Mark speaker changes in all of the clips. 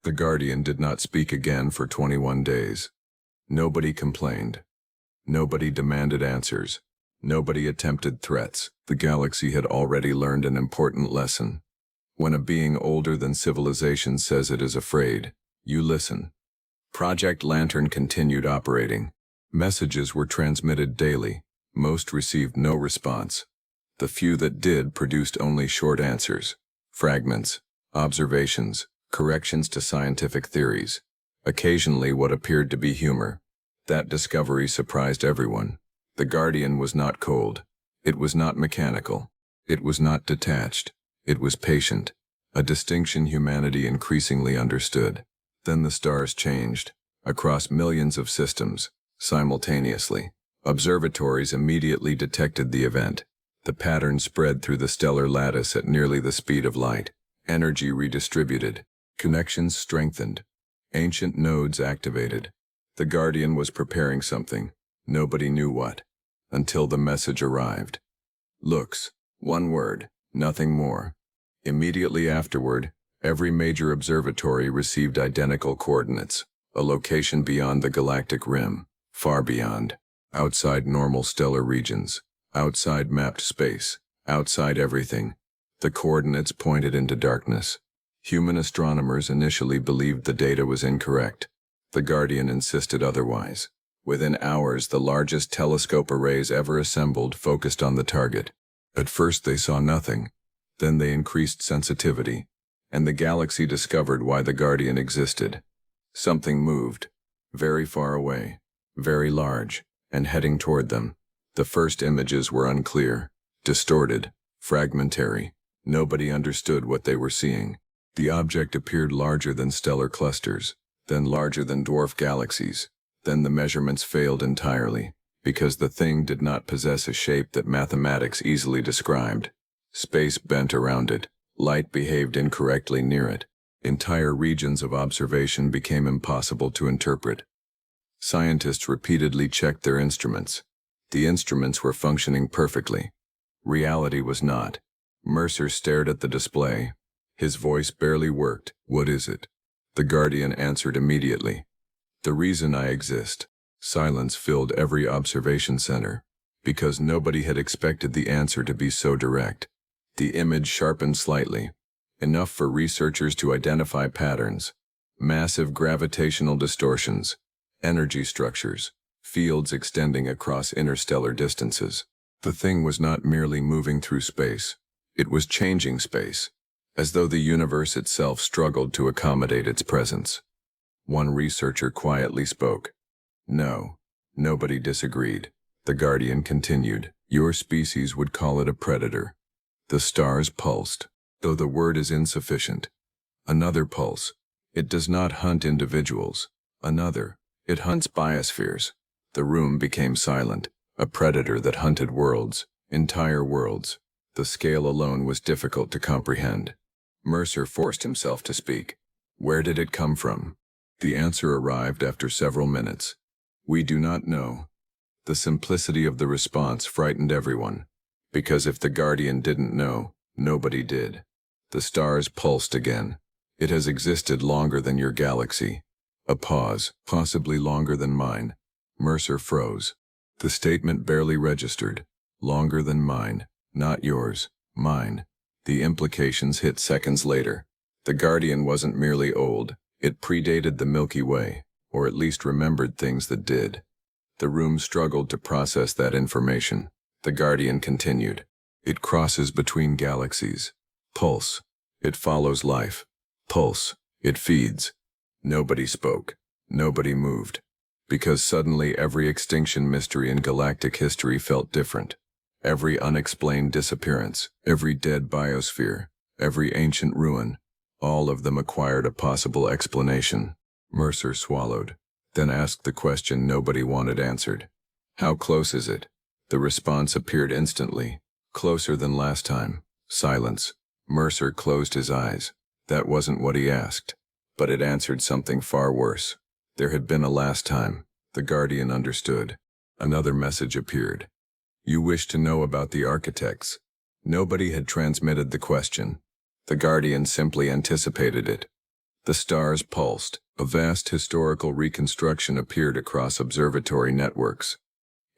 Speaker 1: The Guardian did not speak again for 21 days. Nobody complained. Nobody demanded answers. Nobody attempted threats. The galaxy had already learned an important lesson. When a being older than civilization says it is afraid, you listen. Project Lantern continued operating. Messages were transmitted daily. Most received no response. The few that did produced only short answers, fragments, observations, corrections to scientific theories, occasionally what appeared to be humor. That discovery surprised everyone. The Guardian was not cold. It was not mechanical. It was not detached. It was patient, a distinction humanity increasingly understood. Then the stars changed, across millions of systems, simultaneously. Observatories immediately detected the event. The pattern spread through the stellar lattice at nearly the speed of light. Energy redistributed. Connections strengthened. Ancient nodes activated. The Guardian was preparing something. Nobody knew what. Until the message arrived. Looks. One word. Nothing more. Immediately afterward, every major observatory received identical coordinates. A location beyond the galactic rim. Far beyond. Outside normal stellar regions. Outside mapped space. Outside everything. The coordinates pointed into darkness. Human astronomers initially believed the data was incorrect. The Guardian insisted otherwise. Within hours, the largest telescope arrays ever assembled focused on the target. At first they saw nothing. Then they increased sensitivity, and the galaxy discovered why the Guardian existed. Something moved, very far away, very large, and heading toward them. The first images were unclear, distorted, fragmentary. Nobody understood what they were seeing. The object appeared larger than stellar clusters, then larger than dwarf galaxies. Then the measurements failed entirely, because the thing did not possess a shape that mathematics easily described. Space bent around it. Light behaved incorrectly near it. Entire regions of observation became impossible to interpret. Scientists repeatedly checked their instruments. The instruments were functioning perfectly. Reality was not. Mercer stared at the display. His voice barely worked. What is it? The Guardian answered immediately. The reason I exist. Silence filled every observation center, because nobody had expected the answer to be so direct. The image sharpened slightly, enough for researchers to identify patterns. Massive gravitational distortions, energy structures, fields extending across interstellar distances. The thing was not merely moving through space. It was changing space, as though the universe itself struggled to accommodate its presence. One researcher quietly spoke. No, nobody disagreed. The Guardian continued. Your species would call it a predator. The stars pulsed, though the word is insufficient. Another pulse. It does not hunt individuals. Another. It hunts biospheres. The room became silent. A predator that hunted worlds, entire worlds. The scale alone was difficult to comprehend. Mercer forced himself to speak. Where did it come from? The answer arrived after several minutes. We do not know. The simplicity of the response frightened everyone, because if the Guardian didn't know, nobody did. The stars pulsed again. It has existed longer than your galaxy. A pause, possibly longer than mine. Mercer froze. The statement barely registered. Longer than mine, not yours, mine. The implications hit seconds later. The Guardian wasn't merely old. It predated the Milky Way, or at least remembered things that did. The room struggled to process that information. The Guardian continued. It crosses between galaxies. Pulse. It follows life. Pulse. It feeds. Nobody spoke. Nobody moved. Because suddenly every extinction mystery in galactic history felt different. Every unexplained disappearance, every dead biosphere, every ancient ruin, all of them acquired a possible explanation. Mercer swallowed, then asked the question nobody wanted answered. How close is it? The response appeared instantly. Closer than last time. Silence. Mercer closed his eyes. That wasn't what he asked. But it answered something far worse. There had been a last time. The Guardian understood. Another message appeared. You wish to know about the architects. Nobody had transmitted the question. The Guardian simply anticipated it. The stars pulsed. A vast historical reconstruction appeared across observatory networks.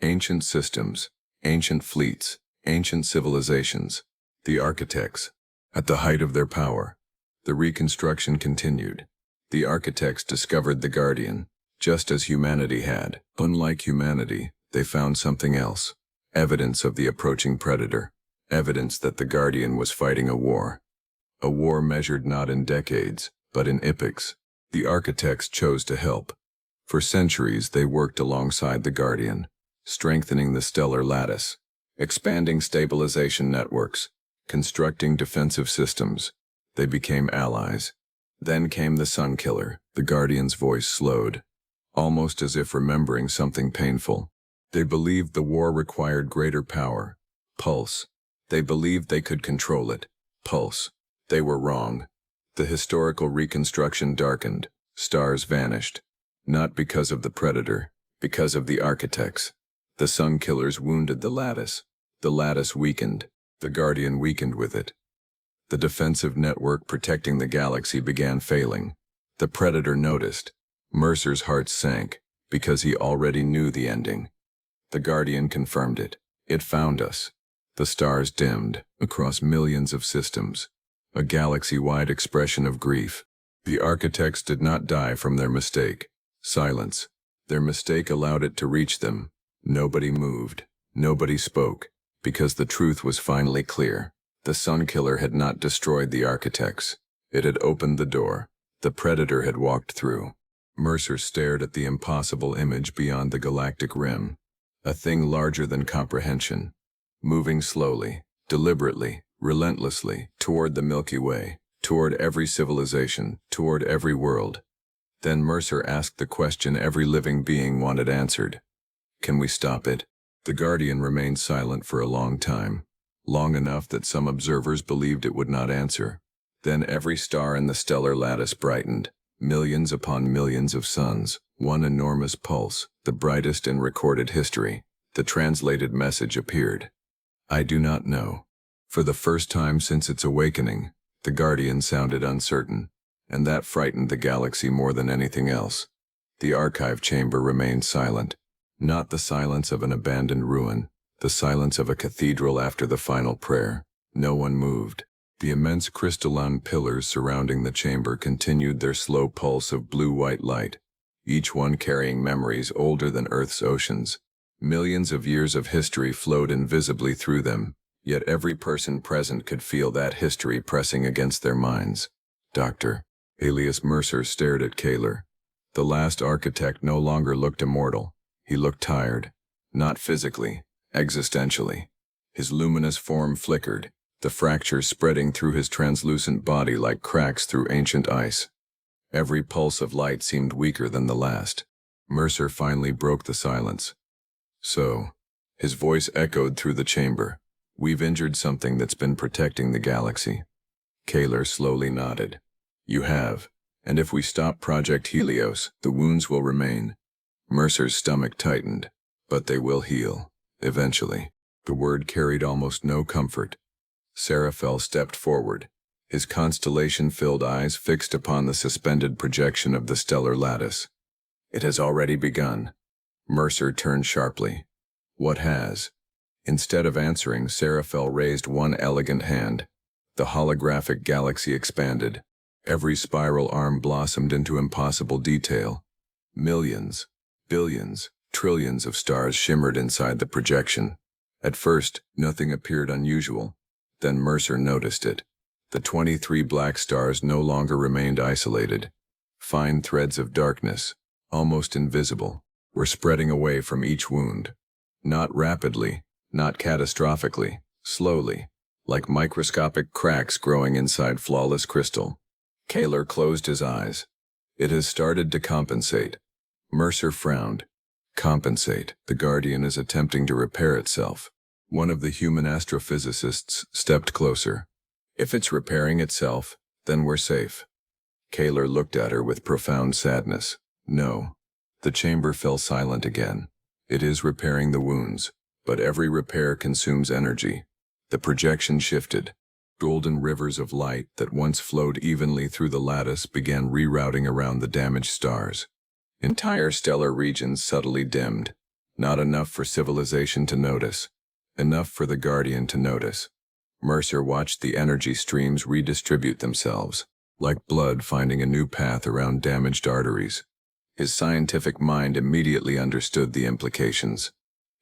Speaker 1: Ancient systems, ancient fleets, ancient civilizations, the architects, at the height of their power. The reconstruction continued. The architects discovered the Guardian, just as humanity had. Unlike humanity, they found something else. Evidence of the approaching predator. Evidence that the Guardian was fighting a war. A war measured not in decades, but in epochs. The architects chose to help. For centuries they worked alongside the Guardian, strengthening the Stellar Lattice, expanding stabilization networks, constructing defensive systems. They became allies. Then came the Sun Killer. The Guardian's voice slowed, almost as if remembering something painful. They believed the war required greater power. Pulse. They believed they could control it. Pulse. They were wrong. The historical reconstruction darkened. Stars vanished. Not because of the predator, because of the architects. The Sun Killers wounded the lattice. The lattice weakened. The Guardian weakened with it. The defensive network protecting the galaxy began failing. The predator noticed. Mercer's heart sank, because he already knew the ending. The Guardian confirmed it. It found us. The stars dimmed, across millions of systems. A galaxy-wide expression of grief. The architects did not die from their mistake. Silence. Their mistake allowed it to reach them. Nobody moved. Nobody spoke, because the truth was finally clear. The Sun Killer had not destroyed the architects. It had opened the door. The predator had walked through. Mercer stared at the impossible image beyond the galactic rim. A thing larger than comprehension. Moving slowly, deliberately, relentlessly, toward the Milky Way, toward every civilization, toward every world. Then Mercer asked the question every living being wanted answered. Can we stop it? The Guardian remained silent for a long time. Long enough that some observers believed it would not answer. Then every star in the stellar lattice brightened. Millions upon millions of suns, one enormous pulse, the brightest in recorded history. The translated message appeared. I do not know. For the first time since its awakening, the Guardian sounded uncertain, and that frightened the galaxy more than anything else. The archive chamber remained silent. Not the silence of an abandoned ruin, the silence of a cathedral after the final prayer. No one moved. The immense crystalline pillars surrounding the chamber continued their slow pulse of blue-white light, each one carrying memories older than Earth's oceans. Millions of years of history flowed invisibly through them, yet every person present could feel that history pressing against their minds. Dr. Elias Mercer stared at Kaelor. The last architect no longer looked immortal. He looked tired, not physically, existentially. His luminous form flickered, the fractures spreading through his translucent body like cracks through ancient ice. Every pulse of light seemed weaker than the last. Mercer finally broke the silence. So, his voice echoed through the chamber. We've injured something that's been protecting the galaxy. Kaelor slowly nodded. You have, and if we stop Project Helios, the wounds will remain. Mercer's stomach tightened, but they will heal, eventually. The word carried almost no comfort. Seraphel stepped forward, his constellation-filled eyes fixed upon the suspended projection of the stellar lattice. It has already begun. Mercer turned sharply. What has? Instead of answering, Seraphel raised one elegant hand. The holographic galaxy expanded. Every spiral arm blossomed into impossible detail. Millions, billions, trillions of stars shimmered inside the projection. At first, nothing appeared unusual. Then Mercer noticed it. The 23 black stars no longer remained isolated. Fine threads of darkness, almost invisible, were spreading away from each wound. Not rapidly, not catastrophically, slowly, like microscopic cracks growing inside flawless crystal. Kaelor closed his eyes. It has started to compensate. Mercer frowned. Compensate. The Guardian is attempting to repair itself. One of the human astrophysicists stepped closer. If it's repairing itself, then we're safe. Kaelor looked at her with profound sadness. No. The chamber fell silent again. It is repairing the wounds, but every repair consumes energy. The projection shifted. Golden rivers of light that once flowed evenly through the lattice began rerouting around the damaged stars. Entire stellar regions subtly dimmed. Not enough for civilization to notice. Enough for the Guardian to notice. Mercer watched the energy streams redistribute themselves, like blood finding a new path around damaged arteries. His scientific mind immediately understood the implications.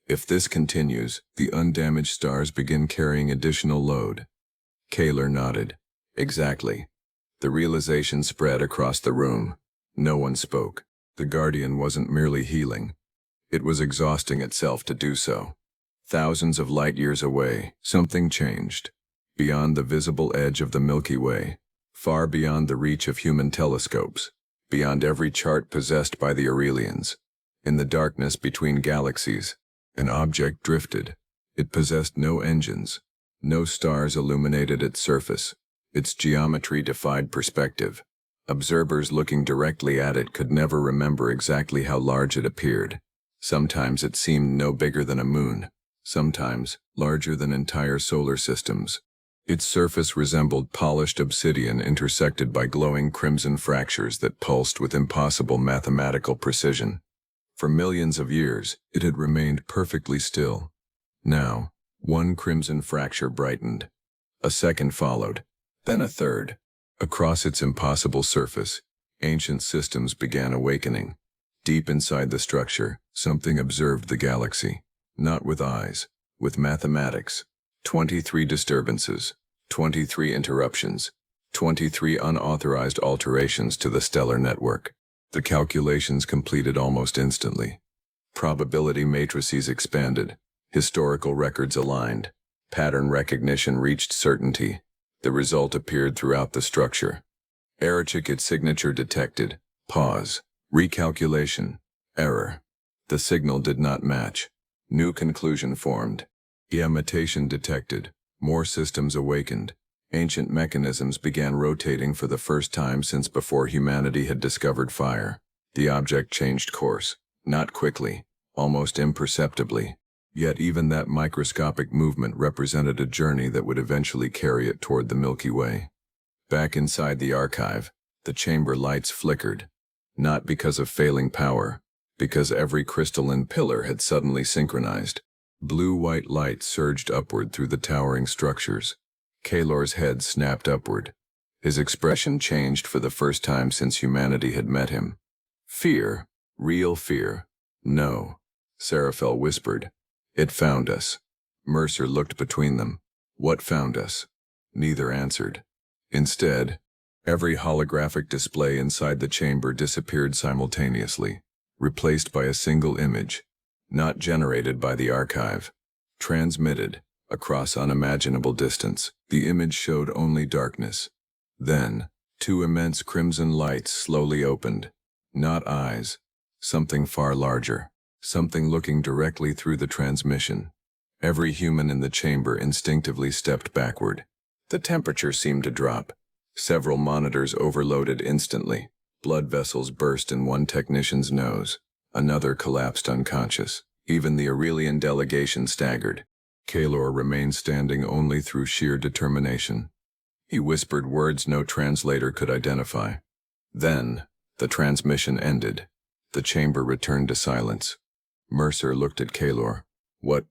Speaker 1: If this continues, the undamaged stars begin carrying additional load. Kaelor nodded. Exactly. The realization spread across the room. No one spoke. The Guardian wasn't merely healing. It was exhausting itself to do so. Thousands of light years away, something changed. Beyond the visible edge of the Milky Way, far beyond the reach of human telescopes, beyond every chart possessed by the Aurelians. In the darkness between galaxies, an object drifted. It possessed no engines. No stars illuminated its surface. Its geometry defied perspective. Observers looking directly at it could never remember exactly how large it appeared. Sometimes it seemed no bigger than a moon. Sometimes larger than entire solar systems. Its surface resembled polished obsidian intersected by glowing crimson fractures that pulsed with impossible mathematical precision. For millions of years, it had remained perfectly still. Now, one crimson fracture brightened. A second followed, then a third. Across its impossible surface, ancient systems began awakening. Deep inside the structure, something observed the galaxy. Not with eyes, with mathematics. 23 disturbances, 23 interruptions, 23 unauthorized alterations to the stellar network. The calculations completed almost instantly. Probability matrices expanded. Historical records aligned. Pattern recognition reached certainty. The result appeared throughout the structure. Architect signature detected. Pause. Recalculation. Error. The signal did not match. New conclusion formed. Imitation detected. More systems awakened. Ancient mechanisms began rotating for the first time since before humanity had discovered fire. The object changed course. Not quickly. Almost imperceptibly. Yet even that microscopic movement represented a journey that would eventually carry it toward the Milky Way. Back inside the archive, the chamber lights flickered. Not because of failing power, because every crystalline pillar had suddenly synchronized. Blue-white light surged upward through the towering structures. Kaelor's head snapped upward. His expression changed for the first time since humanity had met him. Fear. Real fear. No. Seraphel whispered. It found us. Mercer looked between them. What found us? Neither answered. Instead, every holographic display inside the chamber disappeared simultaneously, replaced by a single image, not generated by the archive. Transmitted, across unimaginable distance, the image showed only darkness. Then, two immense crimson lights slowly opened. Not eyes. Something far larger. Something looking directly through the transmission. Every human in the chamber instinctively stepped backward. The temperature seemed to drop. Several monitors overloaded instantly. Blood vessels burst in one technician's nose. Another collapsed unconscious. Even the Aurelian delegation staggered. Kaelor remained standing only through sheer determination. He whispered words no translator could identify. Then, the transmission ended. The chamber returned to silence. Mercer looked at Kaelor. What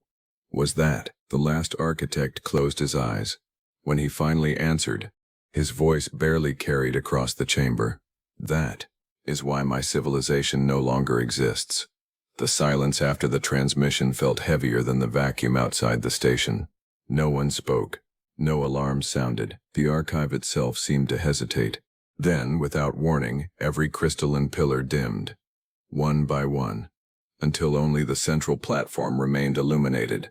Speaker 1: was that? The last architect closed his eyes. When he finally answered, his voice barely carried across the chamber. That is why my civilization no longer exists. The silence after the transmission felt heavier than the vacuum outside the station. No one spoke. No alarms sounded. The archive itself seemed to hesitate. Then, without warning, every crystalline pillar dimmed. One by one. Until only the central platform remained illuminated.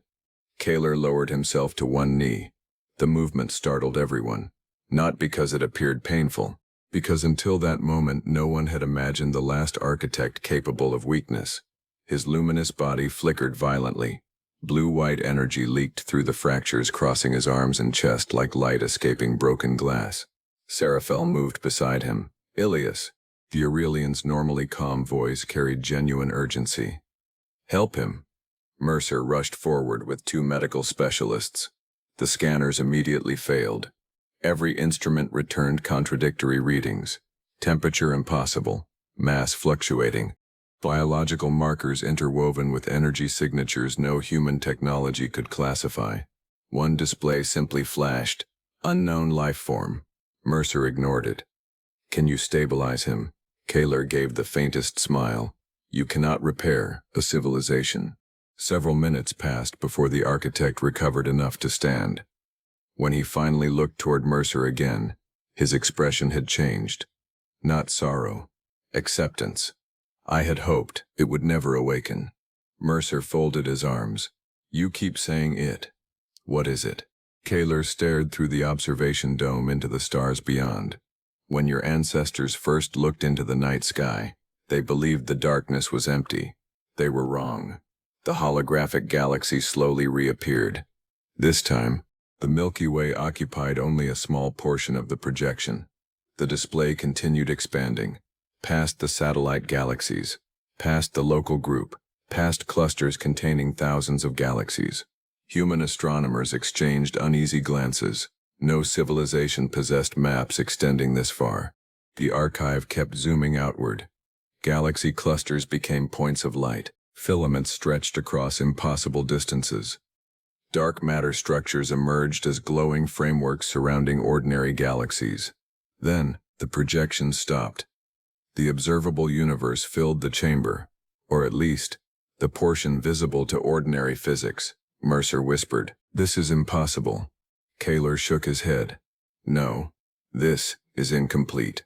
Speaker 1: Kaelor lowered himself to one knee. The movement startled everyone. Not because it appeared painful, because until that moment no one had imagined the last architect capable of weakness. His luminous body flickered violently. Blue-white energy leaked through the fractures crossing his arms and chest like light escaping broken glass. Seraphel moved beside him. Elias. The Aurelian's normally calm voice carried genuine urgency. Help him. Mercer rushed forward with two medical specialists. The scanners immediately failed. Every instrument returned contradictory readings. Temperature impossible, mass fluctuating, biological markers interwoven with energy signatures no human technology could classify. One display simply flashed, "Unknown life form." Mercer ignored it. "Can you stabilize him?" Kaelor gave the faintest smile. "You cannot repair a civilization." Several minutes passed before the architect recovered enough to stand. When he finally looked toward Mercer again, his expression had changed. Not sorrow, acceptance. "I had hoped it would never awaken." Mercer folded his arms. "You keep saying it. What is it?" Kaelor stared through the observation dome into the stars beyond. "When your ancestors first looked into the night sky, they believed the darkness was empty. They were wrong. The holographic galaxy slowly reappeared. This time, the Milky Way occupied only a small portion of the projection. The display continued expanding, past the satellite galaxies, past the local group, past clusters containing thousands of galaxies. Human astronomers exchanged uneasy glances. No civilization possessed maps extending this far. The archive kept zooming outward. Galaxy clusters became points of light. Filaments stretched across impossible distances. Dark matter structures emerged as glowing frameworks surrounding ordinary galaxies. Then, the projection stopped. The observable universe filled the chamber, or at least, the portion visible to ordinary physics. Mercer whispered, "This is impossible." Kaelor shook his head. "No, this is incomplete."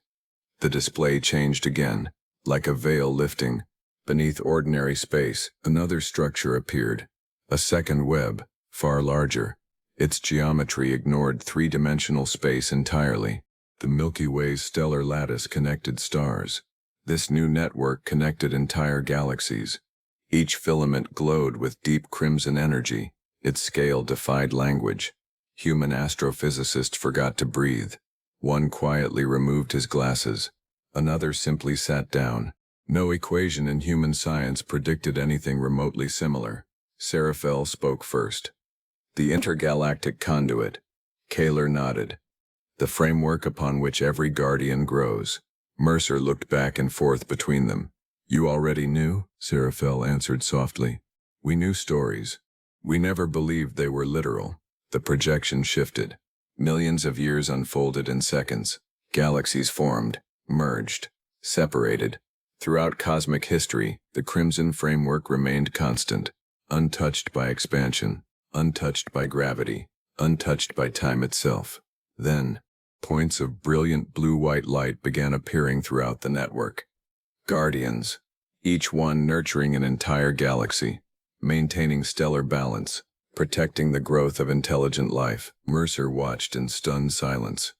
Speaker 1: The display changed again, like a veil lifting. Beneath ordinary space, another structure appeared. A second web, far larger. Its geometry ignored three-dimensional space entirely. The Milky Way's stellar lattice connected stars. This new network connected entire galaxies. Each filament glowed with deep crimson energy. Its scale defied language. Human astrophysicists forgot to breathe. One quietly removed his glasses. Another simply sat down. No equation in human science predicted anything remotely similar. Seraphel spoke first. "The intergalactic conduit." Kaelor nodded. "The framework upon which every guardian grows." Mercer looked back and forth between them. "You already knew?" Seraphel answered softly. "We knew stories. We never believed they were literal." The projection shifted. Millions of years unfolded in seconds. Galaxies formed, merged, separated. Throughout cosmic history, the crimson framework remained constant, untouched by expansion, untouched by gravity, untouched by time itself. Then, points of brilliant blue-white light began appearing throughout the network. Guardians, each one nurturing an entire galaxy, maintaining stellar balance, protecting the growth of intelligent life. Mercer watched in stunned silence.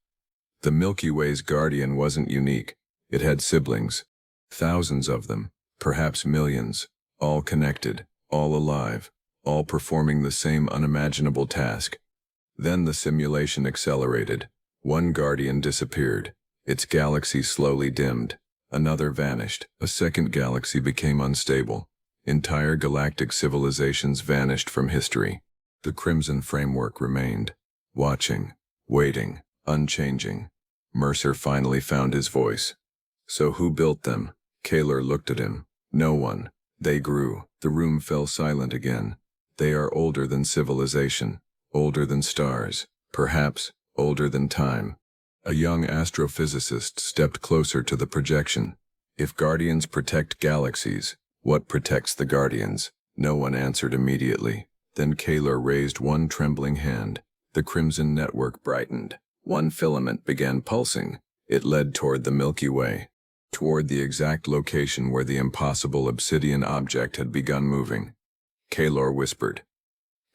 Speaker 1: The Milky Way's guardian wasn't unique. It had siblings. Thousands of them, perhaps millions, all connected, all alive, all performing the same unimaginable task. Then the simulation accelerated. One guardian disappeared. Its galaxy slowly dimmed. Another vanished. A second galaxy became unstable. Entire galactic civilizations vanished from history. The crimson framework remained, watching, waiting, unchanging. Mercer finally found his voice. "So who built them?" Kaelor looked at him. "No one. They grew." The room fell silent again. "They are older than civilization, older than stars, perhaps older than time." A young astrophysicist stepped closer to the projection. "If guardians protect galaxies, what protects the guardians?" No one answered immediately. Then Kaelor raised one trembling hand. The crimson network brightened. One filament began pulsing. It led toward the Milky Way, toward the exact location where the impossible obsidian object had begun moving. Kaelor whispered,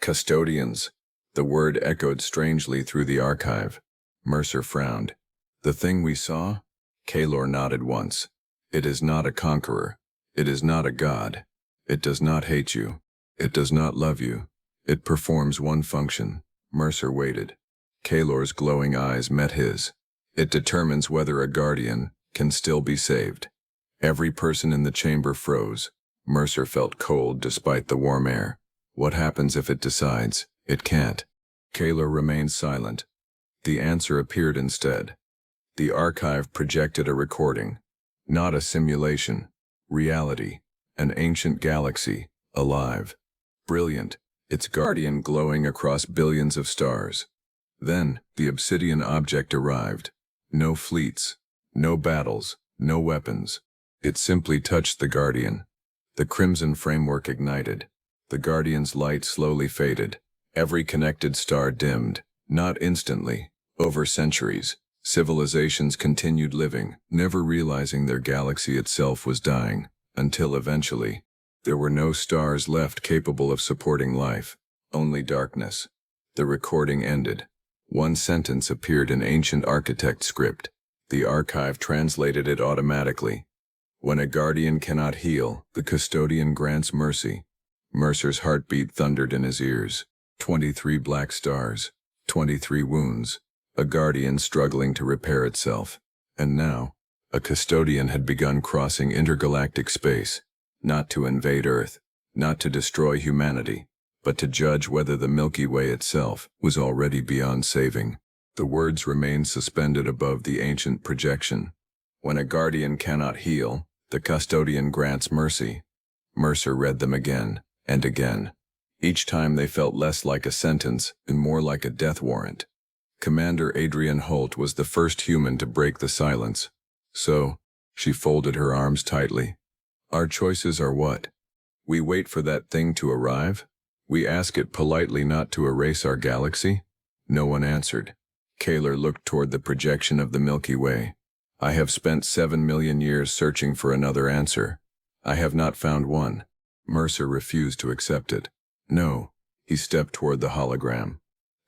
Speaker 1: "Custodians." The word echoed strangely through the archive. Mercer frowned. "The thing we saw?" Kaelor nodded once. "It is not a conqueror. It is not a god. It does not hate you. It does not love you. It performs one function." Mercer waited. Kaelor's glowing eyes met his. "It determines whether a guardian can still be saved." Every person in the chamber froze. Mercer felt cold despite the warm air. "What happens if it decides it can't?" Kaelor remained silent. The answer appeared instead. The archive projected a recording. Not a simulation. Reality. An ancient galaxy. Alive. Brilliant. Its guardian glowing across billions of stars. Then, the obsidian object arrived. No fleets. No battles. No weapons. It simply touched the guardian. The crimson framework ignited. The guardian's light slowly faded. Every connected star dimmed. Not instantly. Over centuries. Civilizations continued living, never realizing their galaxy itself was dying, until eventually, there were no stars left capable of supporting life, only darkness. The recording ended. One sentence appeared in ancient architect script. The archive translated it automatically. When a guardian cannot heal, the custodian grants mercy. Mercer's heartbeat thundered in his ears. 23 black stars, 23 wounds. A guardian struggling to repair itself. And now, a custodian had begun crossing intergalactic space, not to invade Earth, not to destroy humanity, but to judge whether the Milky Way itself was already beyond saving. The words remained suspended above the ancient projection. When a guardian cannot heal, the custodian grants mercy. Mercer read them again and again. Each time they felt less like a sentence and more like a death warrant. Commander Adrian Holt was the first human to break the silence. So, she folded her arms tightly. Our choices are what? We wait for that thing to arrive? We ask it politely not to erase our galaxy? No one answered. Kaelor looked toward the projection of the Milky Way. I have spent 7 million years searching for another answer. I have not found one. Mercer refused to accept it. No. He stepped toward the hologram.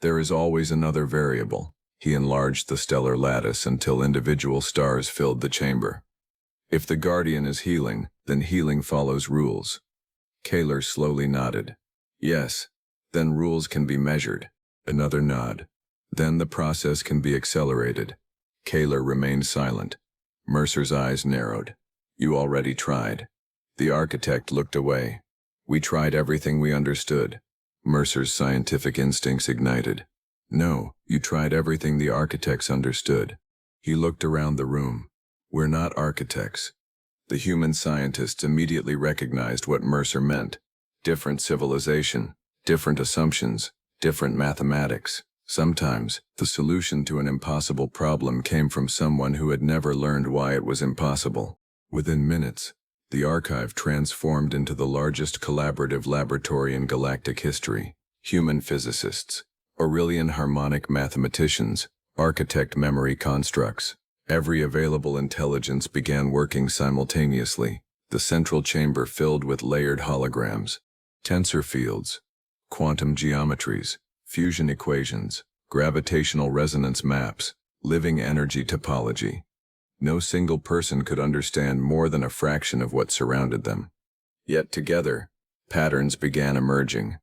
Speaker 1: There is always another variable. He enlarged the stellar lattice until individual stars filled the chamber. If the guardian is healing, then healing follows rules. Kaelor slowly nodded. Yes. Then rules can be measured. Another nod. Then the process can be accelerated. Kaelor remained silent. Mercer's eyes narrowed. You already tried. The architect looked away. We tried everything we understood. Mercer's scientific instincts ignited. No, you tried everything the architects understood. He looked around the room. We're not architects. The human scientists immediately recognized what Mercer meant. Different civilization, different assumptions, different mathematics. Sometimes, the solution to an impossible problem came from someone who had never learned why it was impossible. Within minutes, the archive transformed into the largest collaborative laboratory in galactic history. Human physicists, Aurelian harmonic mathematicians, architect memory constructs. Every available intelligence began working simultaneously. The central chamber filled with layered holograms, tensor fields, quantum geometries, fusion equations, gravitational resonance maps, living energy topology. No single person could understand more than a fraction of what surrounded them. Yet together, patterns began emerging.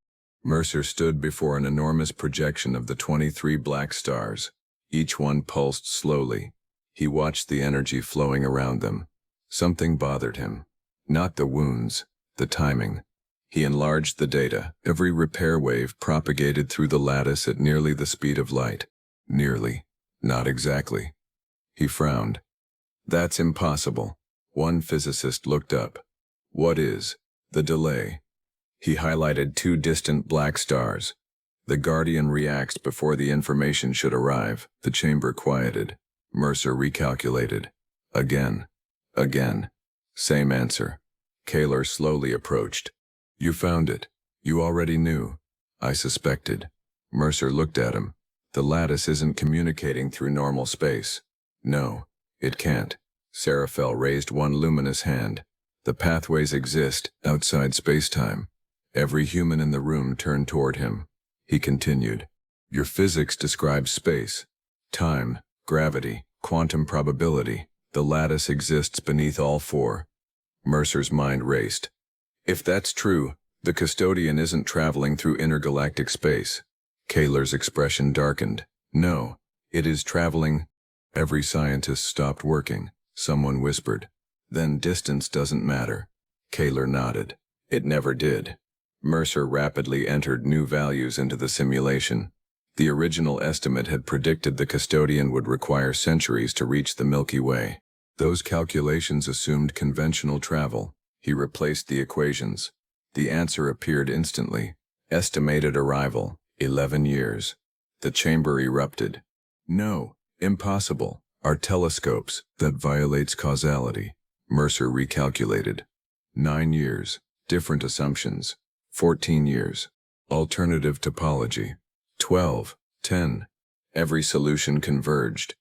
Speaker 1: Mercer stood before an enormous projection of the 23 black stars. Each one pulsed slowly. He watched the energy flowing around them. Something bothered him. Not the wounds, the timing. He enlarged the data. Every repair wave propagated through the lattice at nearly the speed of light. Nearly. Not exactly. He frowned. That's impossible. One physicist looked up. What is the delay? He highlighted 2 distant black stars. The guardian reacts before the information should arrive. The chamber quieted. Mercer recalculated. Again. Again. Same answer. Kaelor slowly approached. You found it. You already knew. I suspected. Mercer looked at him. The lattice isn't communicating through normal space. No. It can't. Seraphel raised one luminous hand. The pathways exist outside spacetime. Every human in the room turned toward him. He continued. Your physics describes space, time, gravity, quantum probability. The lattice exists beneath all 4. Mercer's mind raced. If that's true, the custodian isn't traveling through intergalactic space. Kaelor's expression darkened. No, it is traveling. Every scientist stopped working. Someone whispered. Then distance doesn't matter. Kaelor nodded. It never did. Mercer rapidly entered new values into the simulation. The original estimate had predicted the Custodian would require centuries to reach the Milky Way. Those calculations assumed conventional travel. He replaced the equations. The answer appeared instantly. Estimated arrival, 11 years. The chamber erupted. No, impossible. Our telescopes, that violates causality. Mercer recalculated. 9 years. Different assumptions. 14 years. Alternative topology. 12, 10. Every solution converged.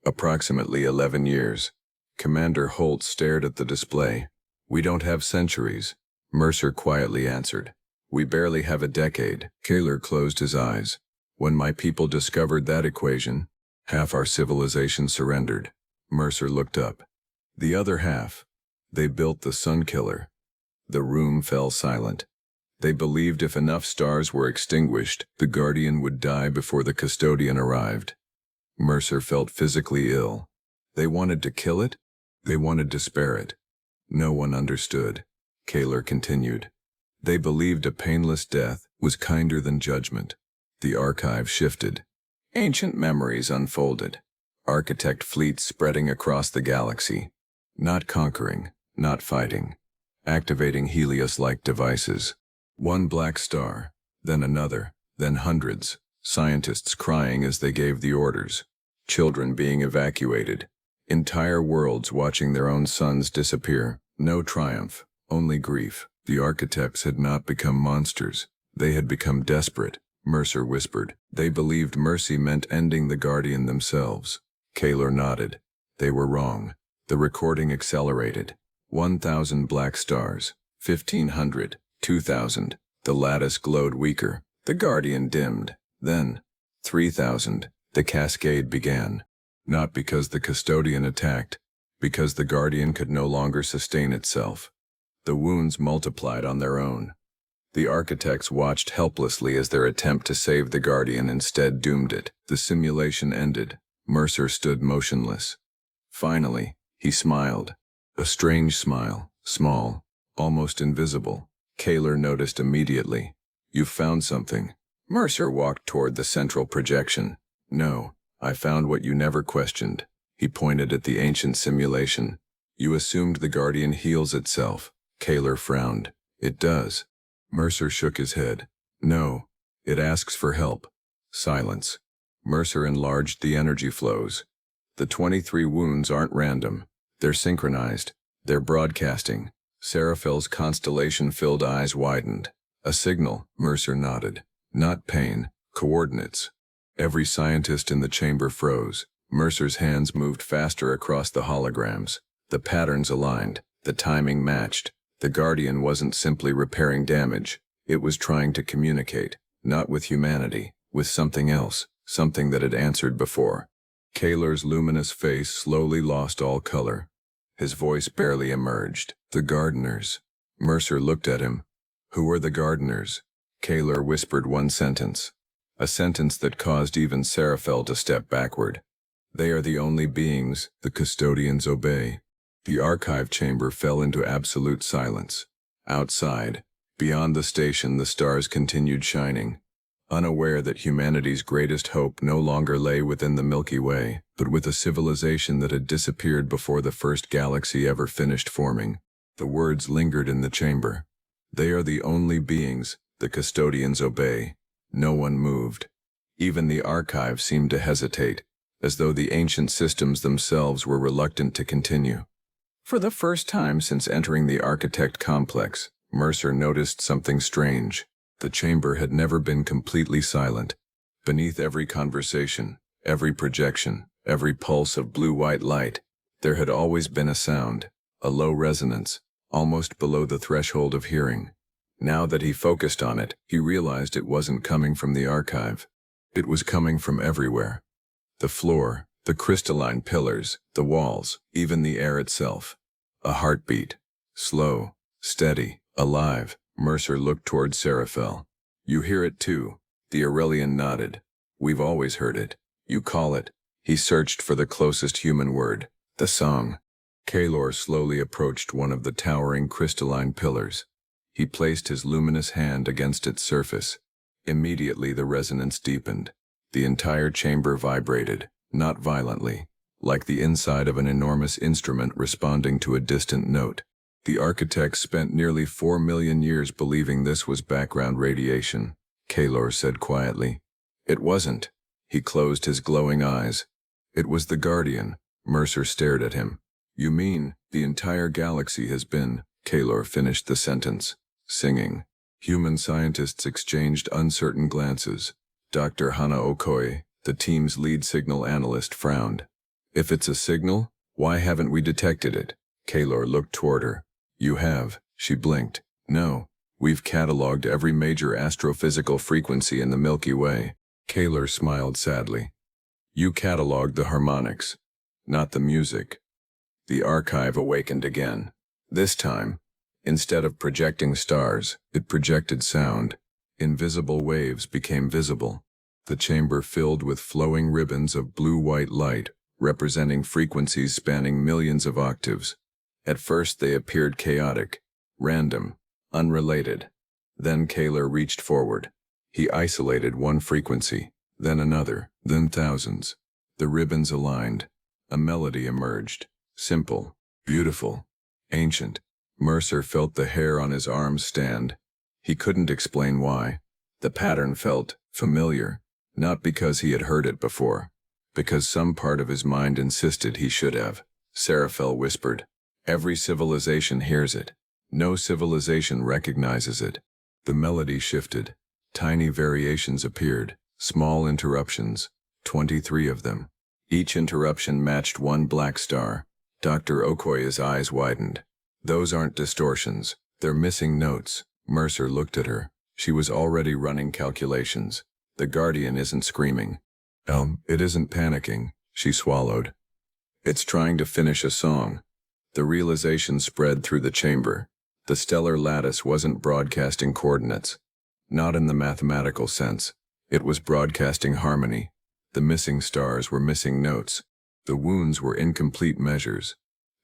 Speaker 1: Approximately 11 years. Commander Holt stared at the display. We don't have centuries. Mercer quietly answered. We barely have a decade. Kaelor closed his eyes. When my people discovered that equation, half our civilization surrendered. Mercer looked up. The other half. They built the Sun Killer. The room fell silent. They believed if enough stars were extinguished, the Guardian would die before the Custodian arrived. Mercer felt physically ill. They wanted to kill it? They wanted to spare it. No one understood. Kaelor continued. They believed a painless death was kinder than judgment. The archive shifted. Ancient memories unfolded. Architect fleets spreading across the galaxy. Not conquering, not fighting. Activating Helios-like devices. One black star, then another, then hundreds. Scientists crying as they gave the orders. Children being evacuated. Entire worlds watching their own suns disappear. No triumph, only grief. The architects had not become monsters. They had become desperate. Mercer whispered. They believed mercy meant ending the Guardian themselves. Kaelor nodded. They were wrong. The recording accelerated. 1,000 black stars. 1,500. 2,000. The lattice glowed weaker. The Guardian dimmed. Then, 3,000. The cascade began. Not because the Custodian attacked, because the Guardian could no longer sustain itself. The wounds multiplied on their own. The architects watched helplessly as their attempt to save the Guardian instead doomed it. The simulation ended. Mercer stood motionless. Finally, he smiled. A strange smile, small, almost invisible. Kaelor noticed immediately. You found something. Mercer walked toward the central projection. No, I found what you never questioned. He pointed at the ancient simulation. You assumed the Guardian heals itself. Kaelor frowned. It does. Mercer shook his head. No, it asks for help. Silence. Mercer enlarged the energy flows. The 23 wounds aren't random. They're synchronized. They're broadcasting. Seraphel's constellation-filled eyes widened. A signal, Mercer nodded. Not pain, coordinates. Every scientist in the chamber froze. Mercer's hands moved faster across the holograms. The patterns aligned. The timing matched. The Guardian wasn't simply repairing damage. It was trying to communicate, not with humanity, with something else, something that had answered before. Kaelor's luminous face slowly lost all color. His voice barely emerged. The gardeners. Mercer looked at him. Who are the gardeners? Kaelor whispered one sentence. A sentence that caused even Seraphel to step backward. They are the only beings the Custodians obey. The archive chamber fell into absolute silence. Outside, beyond the station, the stars continued shining. Unaware that humanity's greatest hope no longer lay within the Milky Way, but with a civilization that had disappeared before the first galaxy ever finished forming. The words lingered in the chamber. They are the only beings the Custodians obey. No one moved. Even the archive seemed to hesitate, as though the ancient systems themselves were reluctant to continue. For the first time since entering the Architect complex, Mercer noticed something strange. The chamber had never been completely silent. Beneath every conversation, every projection, every pulse of blue-white light, there had always been a sound, a low resonance, almost below the threshold of hearing. Now that he focused on it, he realized it wasn't coming from the archive. It was coming from everywhere. The floor, the crystalline pillars, the walls, even the air itself. A heartbeat. Slow, steady, alive. Mercer looked toward Seraphel. You hear it too. The Aurelian nodded. We've always heard it. You call it. He searched for the closest human word. The song. Kaelor slowly approached one of the towering crystalline pillars. He placed his luminous hand against its surface. Immediately the resonance deepened. The entire chamber vibrated, not violently, like the inside of an enormous instrument responding to a distant note. The architects spent nearly 4 million years believing this was background radiation, Kaelor said quietly. It wasn't. He closed his glowing eyes. It was the Guardian. Mercer stared at him. You mean, the entire galaxy has been, Kaelor finished the sentence, singing. Human scientists exchanged uncertain glances. Dr. Hana Okoye, the team's lead signal analyst, frowned. If it's a signal, why haven't we detected it? Kaelor looked toward her. You have, she blinked. No, we've catalogued every major astrophysical frequency in the Milky Way. Kaelor smiled sadly. You catalogued the harmonics, not the music. The archive awakened again. This time, instead of projecting stars, it projected sound. Invisible waves became visible. The chamber filled with flowing ribbons of blue-white light, representing frequencies spanning millions of octaves. At first they appeared chaotic, random, unrelated. Then Kaelor reached forward. He isolated one frequency, then another, then thousands. The ribbons aligned. A melody emerged. Simple, beautiful, ancient. Mercer felt the hair on his arms stand. He couldn't explain why. The pattern felt familiar, not because he had heard it before, because some part of his mind insisted he should have. Seraphel whispered. Every civilization hears it. No civilization recognizes it. The melody shifted. Tiny variations appeared, small interruptions, 23 of them. Each interruption matched one black star. Dr. Okoye's eyes widened. Those aren't distortions. They're missing notes. Mercer looked at her. She was already running calculations. The Guardian isn't screaming. It isn't panicking. She swallowed. It's trying to finish a song. The realization spread through the chamber. The Stellar Lattice wasn't broadcasting coordinates. Not in the mathematical sense. It was broadcasting harmony. The missing stars were missing notes. The wounds were incomplete measures.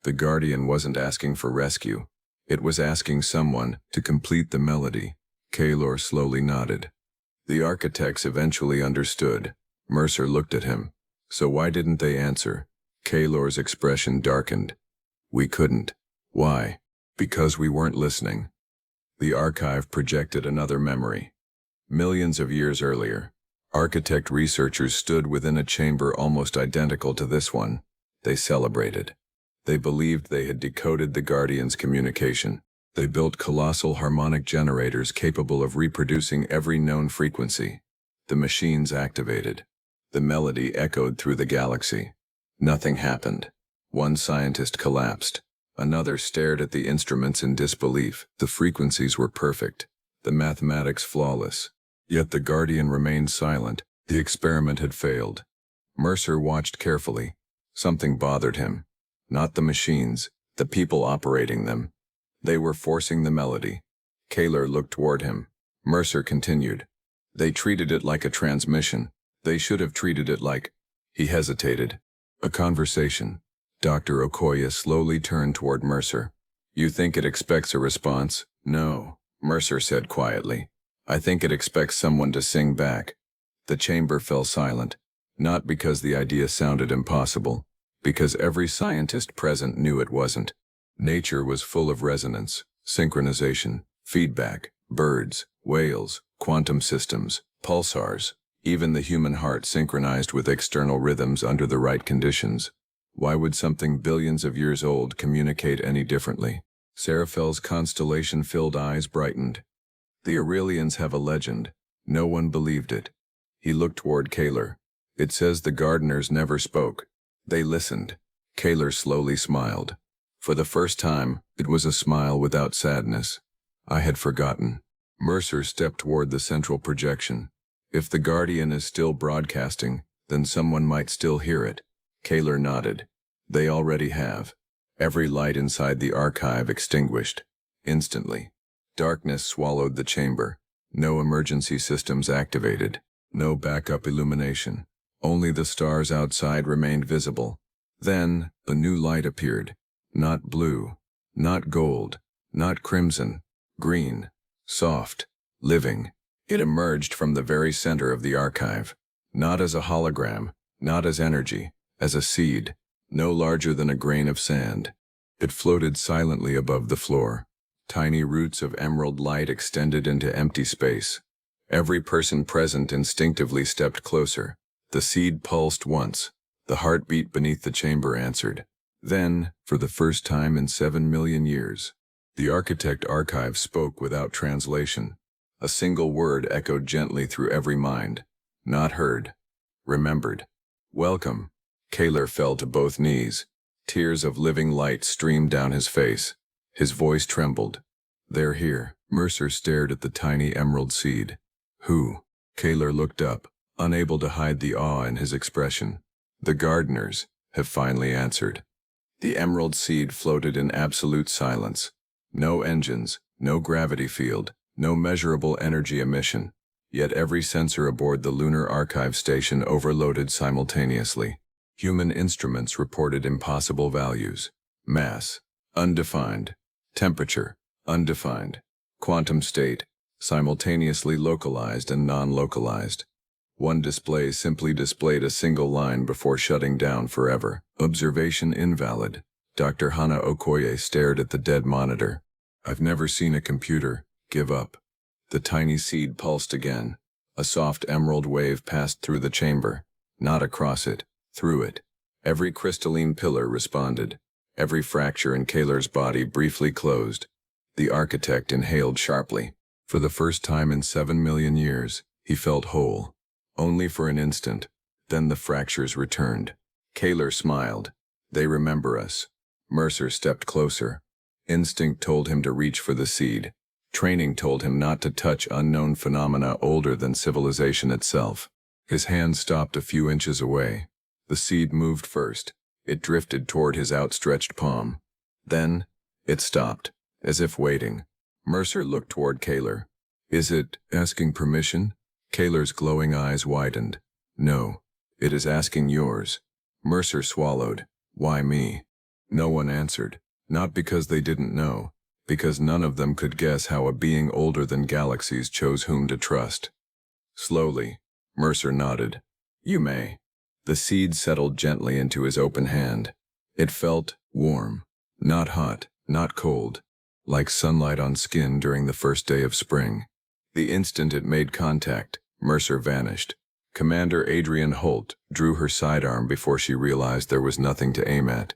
Speaker 1: The Guardian wasn't asking for rescue. It was asking someone to complete the melody. Kaelor slowly nodded. The architects eventually understood. Mercer looked at him. So why didn't they answer? Kaelor's expression darkened. We couldn't. Why? Because we weren't listening. The archive projected another memory. Millions of years earlier, architect researchers stood within a chamber almost identical to this one. They celebrated. They believed they had decoded the Guardian's communication. They built colossal harmonic generators capable of reproducing every known frequency. The machines activated. The melody echoed through the galaxy. Nothing happened. One scientist collapsed. Another stared at the instruments in disbelief. The frequencies were perfect. The mathematics flawless. Yet the Guardian remained silent. The experiment had failed. Mercer watched carefully. Something bothered him. Not the machines, the people operating them. They were forcing the melody. Kaelor looked toward him. Mercer continued. They treated it like a transmission. They should have treated it like... He hesitated. A conversation. Dr. Okoye slowly turned toward Mercer. You think it expects a response? No, Mercer said quietly. I think it expects someone to sing back. The chamber fell silent. Not because the idea sounded impossible. Because every scientist present knew it wasn't. Nature was full of resonance, synchronization, feedback, birds, whales, quantum systems, pulsars. Even the human heart synchronized with external rhythms under the right conditions. Why would something billions of years old communicate any differently? Seraphel's constellation-filled eyes brightened. The Aurelians have a legend. No one believed it. He looked toward Kaelor. It says the gardeners never spoke. They listened. Kaelor slowly smiled. For the first time, it was a smile without sadness. I had forgotten. Mercer stepped toward the central projection. If the Guardian is still broadcasting, then someone might still hear it. Kaelor nodded. They already have. Every light inside the archive extinguished. Instantly. Darkness swallowed the chamber. No emergency systems activated. No backup illumination. Only the stars outside remained visible. Then, a new light appeared. Not blue. Not gold. Not crimson. Green. Soft. Living. It emerged from the very center of the archive. Not as a hologram, not as energy, as a seed, no larger than a grain of sand. It floated silently above the floor. Tiny roots of emerald light extended into empty space. Every person present instinctively stepped closer. The seed pulsed once. The heartbeat beneath the chamber answered. Then, for the first time in 7 million years, the Architect Archive spoke without translation. A single word echoed gently through every mind. Not heard. Remembered. Welcome. Kaelor fell to both knees. Tears of living light streamed down his face. His voice trembled. They're here. Mercer stared at the tiny emerald seed. Who? Kaelor looked up, unable to hide the awe in his expression. The gardeners have finally answered. The emerald seed floated in absolute silence. No engines, no gravity field, no measurable energy emission. Yet every sensor aboard the Lunar Archive station overloaded simultaneously. Human instruments reported impossible values. Mass, undefined. Temperature, undefined. Quantum state, simultaneously localized and non-localized. One display simply displayed a single line before shutting down forever. Observation invalid. Dr. Hana Okoye stared at the dead monitor. I've never seen a computer give up. The tiny seed pulsed again. A soft emerald wave passed through the chamber. Not across it, through it. Every crystalline pillar responded. Every fracture in Kaelor's body briefly closed. The architect inhaled sharply. For the first time in 7 million years, he felt whole. Only for an instant. Then the fractures returned. Kaelor smiled. They remember us. Mercer stepped closer. Instinct told him to reach for the seed. Training told him not to touch unknown phenomena older than civilization itself. His hand stopped a few inches away. The seed moved first. It drifted toward his outstretched palm. Then, it stopped, as if waiting. Mercer looked toward Kaelor. Is it asking permission? Kaelor's glowing eyes widened. No, it is asking yours. Mercer swallowed. Why me? No one answered. Not because they didn't know, because none of them could guess how a being older than galaxies chose whom to trust. Slowly, Mercer nodded. You may. The seed settled gently into his open hand. It felt warm, not hot, not cold, like sunlight on skin during the first day of spring. The instant it made contact, Mercer vanished. Commander Adrian Holt drew her sidearm before she realized there was nothing to aim at.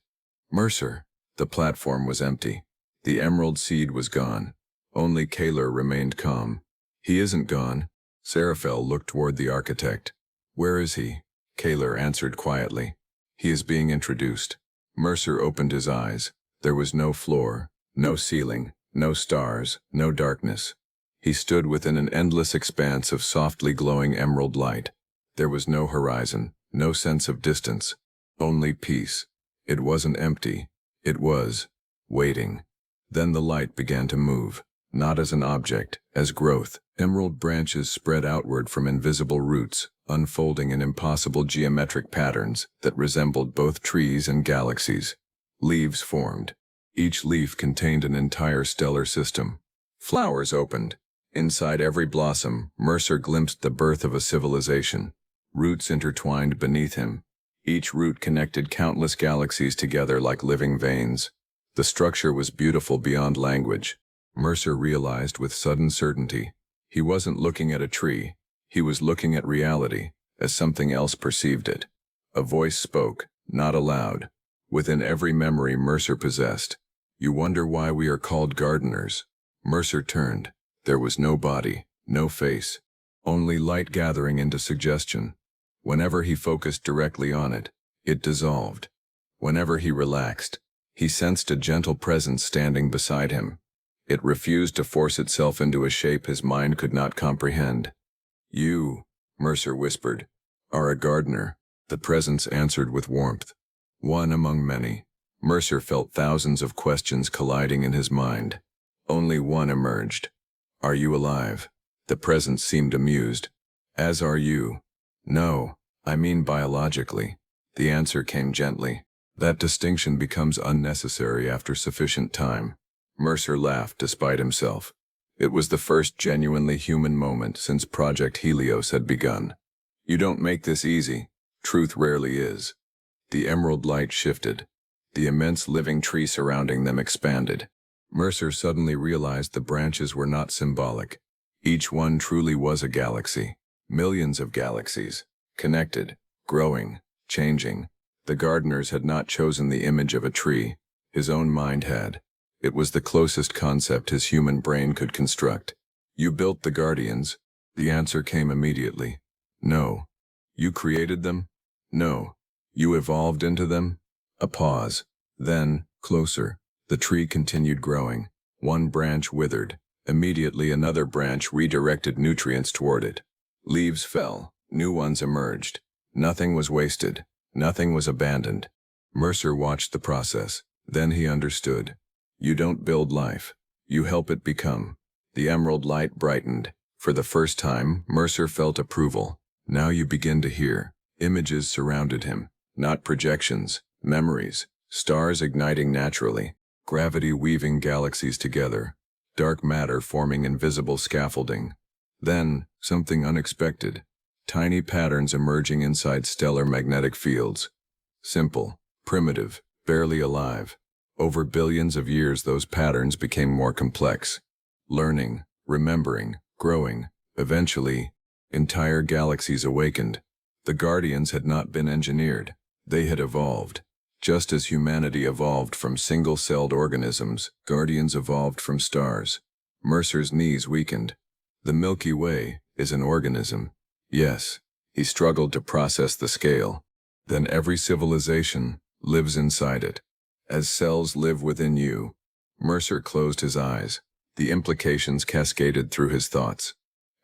Speaker 1: Mercer. The platform was empty. The emerald seed was gone. Only Kaelor remained calm. He isn't gone. Seraphel looked toward the architect. Where is he? Kaelor answered quietly. He is being introduced. Mercer opened his eyes. There was no floor, no ceiling, no stars, no darkness. He stood within an endless expanse of softly glowing emerald light. There was no horizon, no sense of distance, only peace. It wasn't empty. It was waiting. Then the light began to move, not as an object, as growth. Emerald branches spread outward from invisible roots, unfolding in impossible geometric patterns that resembled both trees and galaxies. Leaves formed. Each leaf contained an entire stellar system. Flowers opened. Inside every blossom, Mercer glimpsed the birth of a civilization. Roots intertwined beneath him. Each root connected countless galaxies together like living veins. The structure was beautiful beyond language. Mercer realized with sudden certainty. He wasn't looking at a tree. He was looking at reality, as something else perceived it. A voice spoke, not aloud. Within every memory Mercer possessed. You wonder why we are called gardeners. Mercer turned. There was no body, no face. Only light gathering into suggestion. Whenever he focused directly on it, it dissolved. Whenever he relaxed, he sensed a gentle presence standing beside him. It refused to force itself into a shape his mind could not comprehend. You, Mercer whispered, are a gardener. The presence answered with warmth. One among many. Mercer felt thousands of questions colliding in his mind. Only one emerged. Are you alive? The presence seemed amused. As are you. No, I mean biologically. The answer came gently. That distinction becomes unnecessary after sufficient time. Mercer laughed despite himself. It was the first genuinely human moment since Project Helios had begun. You don't make this easy. Truth rarely is. The emerald light shifted. The immense living tree surrounding them expanded. Mercer suddenly realized the branches were not symbolic. Each one truly was a galaxy. Millions of galaxies. Connected, growing, changing. The gardeners had not chosen the image of a tree. His own mind had. It was the closest concept his human brain could construct. You built the guardians. The answer came immediately. No. You created them? No. You evolved into them? A pause. Then, closer. The tree continued growing. One branch withered. Immediately another branch redirected nutrients toward it. Leaves fell. New ones emerged. Nothing was wasted. Nothing was abandoned. Mercer watched the process. Then he understood. You don't build life. You help it become. The emerald light brightened. For the first time, Mercer felt approval. Now you begin to hear. Images surrounded him. Not projections. Memories. Stars igniting naturally. Gravity weaving galaxies together. Dark matter forming invisible scaffolding. Then, something unexpected. Tiny patterns emerging inside stellar magnetic fields. Simple. Primitive. Barely alive. Over billions of years those patterns became more complex. Learning, remembering, growing. Eventually, entire galaxies awakened. The guardians had not been engineered. They had evolved. Just as humanity evolved from single-celled organisms, guardians evolved from stars. Mercer's knees weakened. The Milky Way is an organism. Yes, he struggled to process the scale. Then every civilization lives inside it. As cells live within you. Mercer closed his eyes. The implications cascaded through his thoughts.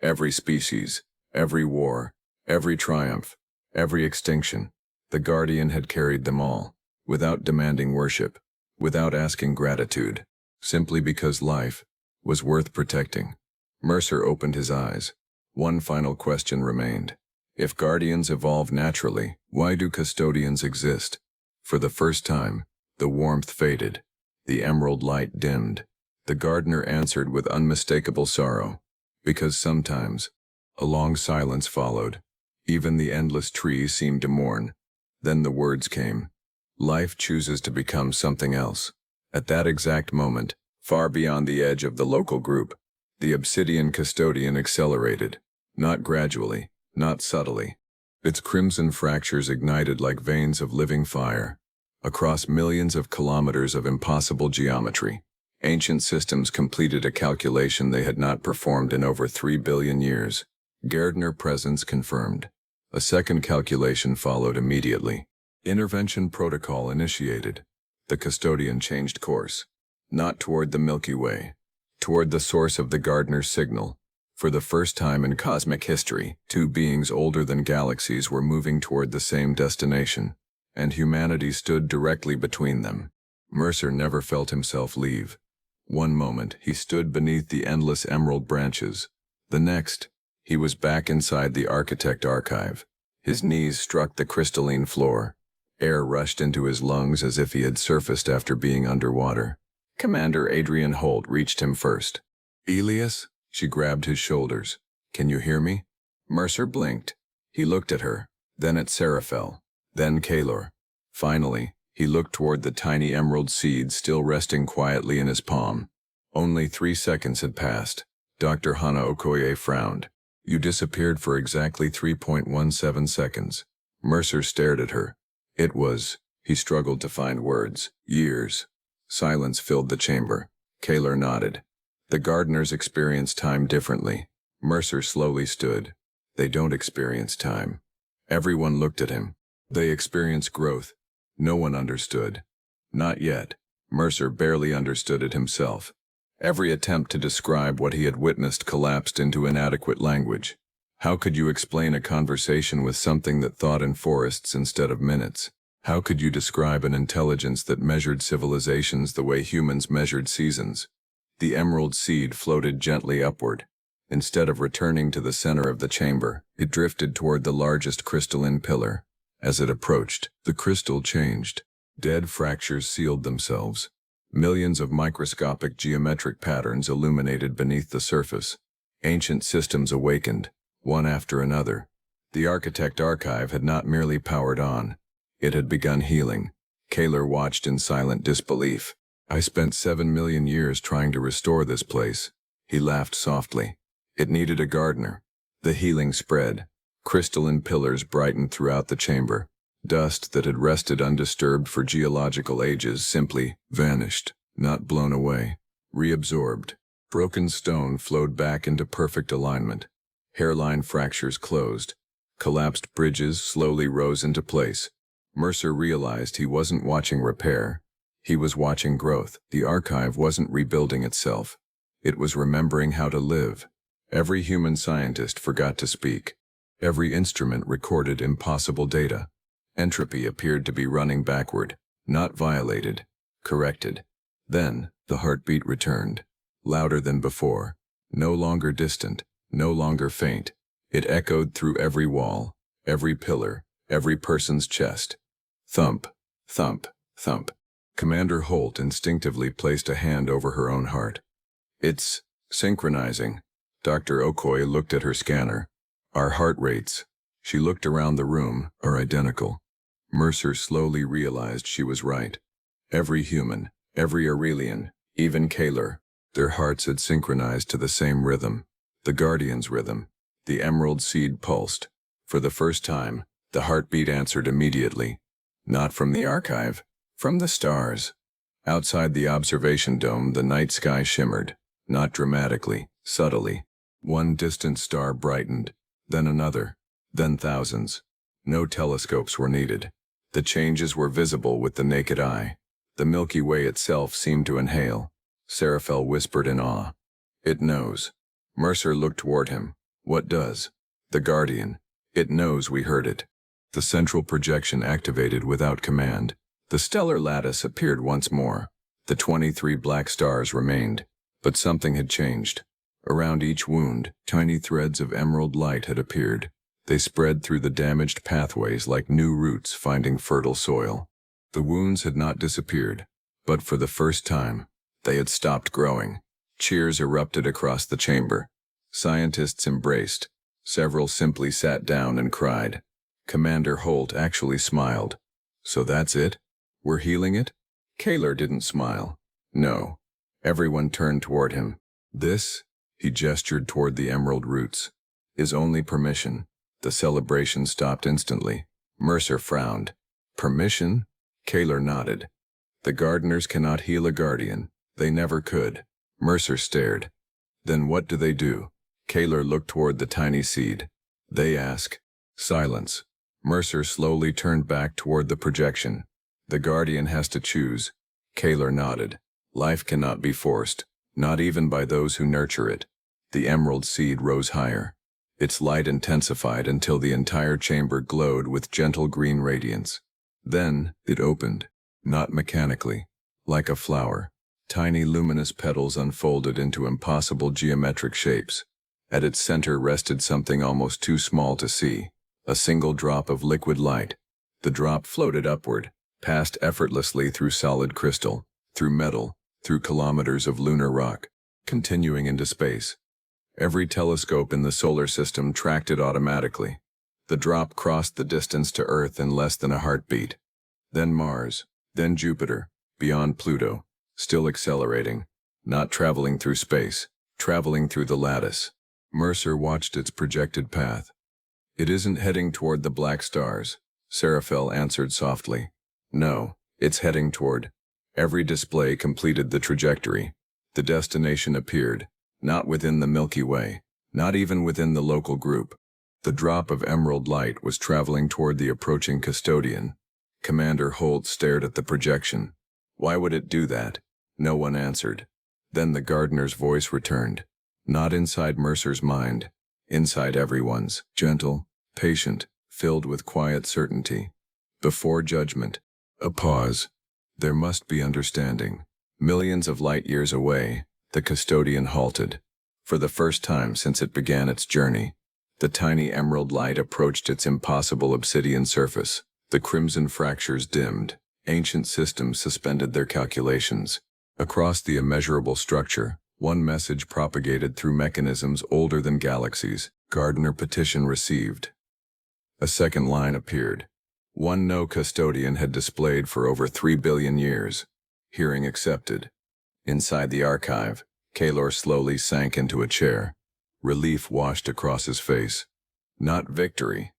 Speaker 1: Every species, every war, every triumph, every extinction. The guardian had carried them all. Without demanding worship, without asking gratitude, simply because life was worth protecting. Mercer opened his eyes. One final question remained. If guardians evolve naturally, why do custodians exist? For the first time, the warmth faded. The emerald light dimmed. The gardener answered with unmistakable sorrow. Because sometimes, a long silence followed. Even the endless trees seemed to mourn. Then the words came. Life chooses to become something else. At that exact moment, far beyond the edge of the local group, the obsidian custodian accelerated. Not gradually, not subtly. Its crimson fractures ignited like veins of living fire. Across millions of kilometers of impossible geometry, ancient systems completed a calculation they had not performed in over 3 billion years. Gardner presence confirmed. A second calculation followed immediately. Intervention protocol initiated. The custodian changed course. Not toward the Milky Way. Toward the source of the gardener's signal. For the first time in cosmic history, two beings older than galaxies were moving toward the same destination. And humanity stood directly between them. Mercer never felt himself leave. One moment, he stood beneath the endless emerald branches. The next, he was back inside the Architect archive. His knees struck the crystalline floor. Air rushed into his lungs as if he had surfaced after being underwater. Commander Adrian Holt reached him first. Elias? She grabbed his shoulders. Can you hear me? Mercer blinked. He looked at her, then at Seraphel, then Kaelor. Finally, he looked toward the tiny emerald seed still resting quietly in his palm. Only 3 seconds had passed. Dr. Hana Okoye frowned. You disappeared for exactly 3.17 seconds. Mercer stared at her. It was, he struggled to find words, years. Silence filled the chamber. Kaelor nodded. The gardeners experience time differently. Mercer slowly stood. They don't experience time. Everyone looked at him. They experience growth. No one understood. Not yet. Mercer barely understood it himself. Every attempt to describe what he had witnessed collapsed into inadequate language. How could you explain a conversation with something that thought in forests instead of minutes? How could you describe an intelligence that measured civilizations the way humans measured seasons? The emerald seed floated gently upward. Instead of returning to the center of the chamber, it drifted toward the largest crystalline pillar. As it approached, the crystal changed. Dead fractures sealed themselves. Millions of microscopic geometric patterns illuminated beneath the surface. Ancient systems awakened, one after another. The Architect archive had not merely powered on. It had begun healing. Kaelor watched in silent disbelief. I spent 7 million years trying to restore this place. He laughed softly. It needed a gardener. The healing spread. Crystalline pillars brightened throughout the chamber. Dust that had rested undisturbed for geological ages simply vanished, not blown away, reabsorbed. Broken stone flowed back into perfect alignment. Hairline fractures closed. Collapsed bridges slowly rose into place. Mercer realized he wasn't watching repair. He was watching growth. The archive wasn't rebuilding itself. It was remembering how to live. Every human scientist forgot to speak. Every instrument recorded impossible data. Entropy appeared to be running backward, not violated, corrected. Then, the heartbeat returned, louder than before, no longer distant, no longer faint. It echoed through every wall, every pillar, every person's chest. Thump, thump, thump. Commander Holt instinctively placed a hand over her own heart. It's synchronizing. Dr. Okoye looked at her scanner. Our heart rates. She looked around the room, are identical. Mercer slowly realized she was right. Every human, every Aurelian, even Kaelor, their hearts had synchronized to the same rhythm. The Guardian's rhythm. The emerald seed pulsed. For the first time, the heartbeat answered immediately. Not from the archive, from the stars. Outside the observation dome, the night sky shimmered, not dramatically, subtly. One distant star brightened, then another, then thousands. No telescopes were needed. The changes were visible with the naked eye. The Milky Way itself seemed to inhale. Seraphel whispered in awe. It knows. Mercer looked toward him. What does? The Guardian. It knows we heard it. The central projection activated without command. The stellar lattice appeared once more. The 23 black stars remained. But something had changed. Around each wound, tiny threads of emerald light had appeared. They spread through the damaged pathways like new roots finding fertile soil. The wounds had not disappeared, but for the first time, they had stopped growing. Cheers erupted across the chamber. Scientists embraced. Several simply sat down and cried. Commander Holt actually smiled. So that's it? We're healing it? Kaelor didn't smile. No. Everyone turned toward him. This, he gestured toward the emerald roots, is only permission. The celebration stopped instantly. Mercer frowned. Permission? Kaelor nodded. The gardeners cannot heal a guardian. They never could. Mercer stared. Then what do they do? Kaelor looked toward the tiny seed. They ask. Silence. Mercer slowly turned back toward the projection. The guardian has to choose. Kaelor nodded. Life cannot be forced, not even by those who nurture it. The emerald seed rose higher. Its light intensified until the entire chamber glowed with gentle green radiance. Then, it opened, not mechanically, like a flower. Tiny luminous petals unfolded into impossible geometric shapes. At its center rested something almost too small to see, a single drop of liquid light. The drop floated upward, passed effortlessly through solid crystal, through metal, through kilometers of lunar rock, continuing into space. Every telescope in the solar system tracked it automatically. The drop crossed the distance to Earth in less than a heartbeat. Then Mars, then Jupiter, beyond Pluto, still accelerating, not traveling through space, traveling through the lattice. Mercer watched its projected path. It isn't heading toward the black stars, Seraphel answered softly. No, it's heading toward. Every display completed the trajectory. The destination appeared, not within the Milky Way, not even within the local group. The drop of emerald light was traveling toward the approaching Custodian. Commander Holt stared at the projection. Why would it do that? No one answered. Then the gardener's voice returned. Not inside Mercer's mind, inside everyone's, gentle, patient, filled with quiet certainty. Before judgment, a pause. There must be understanding. Millions of light years away, the Custodian halted. For the first time since it began its journey, the tiny emerald light approached its impossible obsidian surface. The crimson fractures dimmed. Ancient systems suspended their calculations. Across the immeasurable structure, one message propagated through mechanisms older than galaxies. Gardener petition received. A second line appeared. One no custodian had displayed for over 3 billion years. Hearing accepted. Inside the archive, Kaelor slowly sank into a chair. Relief washed across his face. Not victory.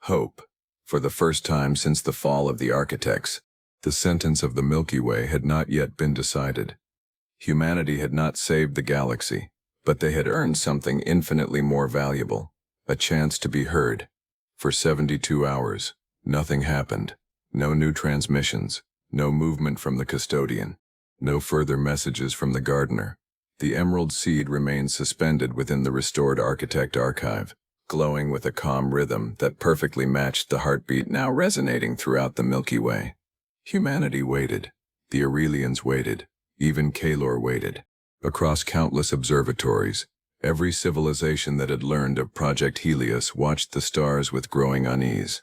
Speaker 1: Hope. For the first time since the fall of the architects, the sentence of the Milky Way had not yet been decided. Humanity had not saved the galaxy, but they had earned something infinitely more valuable, a chance to be heard. For 72 hours, nothing happened. No new transmissions, no movement from the custodian, no further messages from the gardener. The emerald seed remained suspended within the restored Architect archive, glowing with a calm rhythm that perfectly matched the heartbeat now resonating throughout the Milky Way. Humanity waited. The Aurelians waited. Even Kaelor waited. Across countless observatories, every civilization that had learned of Project Helios watched the stars with growing unease.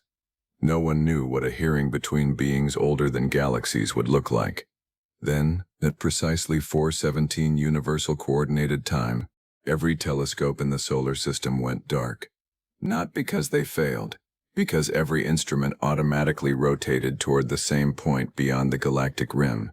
Speaker 1: No one knew what a hearing between beings older than galaxies would look like. Then, at precisely 4:17 Universal Coordinated Time, every telescope in the solar system went dark. Not because they failed, because every instrument automatically rotated toward the same point beyond the galactic rim.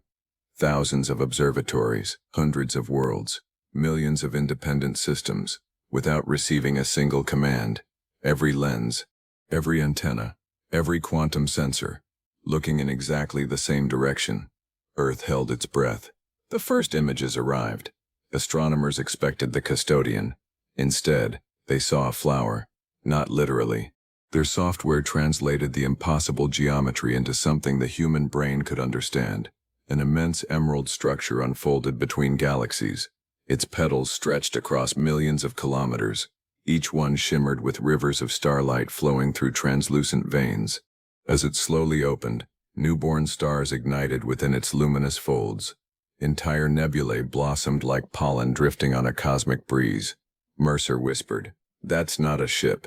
Speaker 1: Thousands of observatories, hundreds of worlds, millions of independent systems, without receiving a single command. Every lens, every antenna, every quantum sensor, looking in exactly the same direction. Earth held its breath. The first images arrived. Astronomers expected the custodian. Instead, they saw a flower. Not literally. Their software translated the impossible geometry into something the human brain could understand. An immense emerald structure unfolded between galaxies. Its petals stretched across millions of kilometers. Each one shimmered with rivers of starlight flowing through translucent veins. As it slowly opened, newborn stars ignited within its luminous folds. Entire nebulae blossomed like pollen drifting on a cosmic breeze. Mercer whispered, "That's not a ship."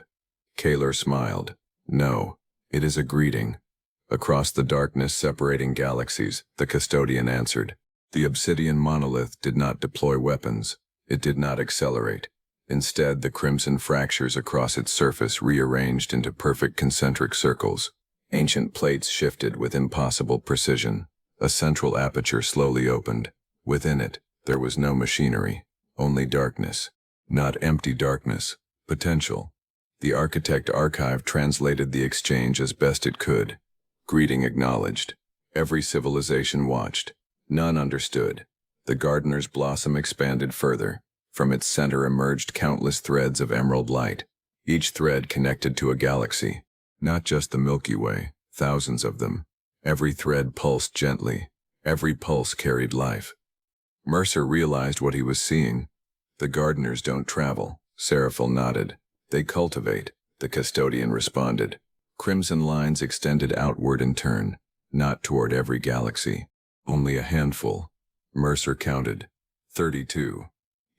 Speaker 1: Kaelor smiled. "No, it is a greeting." Across the darkness separating galaxies, the custodian answered. The obsidian monolith did not deploy weapons. It did not accelerate. Instead, the crimson fractures across its surface rearranged into perfect concentric circles. Ancient plates shifted with impossible precision. A central aperture slowly opened. Within it, there was no machinery, only darkness. Not empty darkness, potential. The Architect archive translated the exchange as best it could. Greeting acknowledged. Every civilization watched. None understood. The gardener's blossom expanded further. From its center emerged countless threads of emerald light. Each thread connected to a galaxy. Not just the Milky Way, thousands of them. Every thread pulsed gently. Every pulse carried life. Mercer realized what he was seeing. The gardeners don't travel. Seraphel nodded. They cultivate, the custodian responded. Crimson lines extended outward in turn, not toward every galaxy. Only a handful. Mercer counted. 32.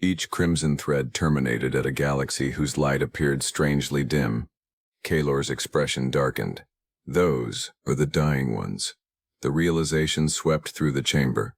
Speaker 1: Each crimson thread terminated at a galaxy whose light appeared strangely dim. Kaelor's expression darkened. Those are the dying ones. The realization swept through the chamber.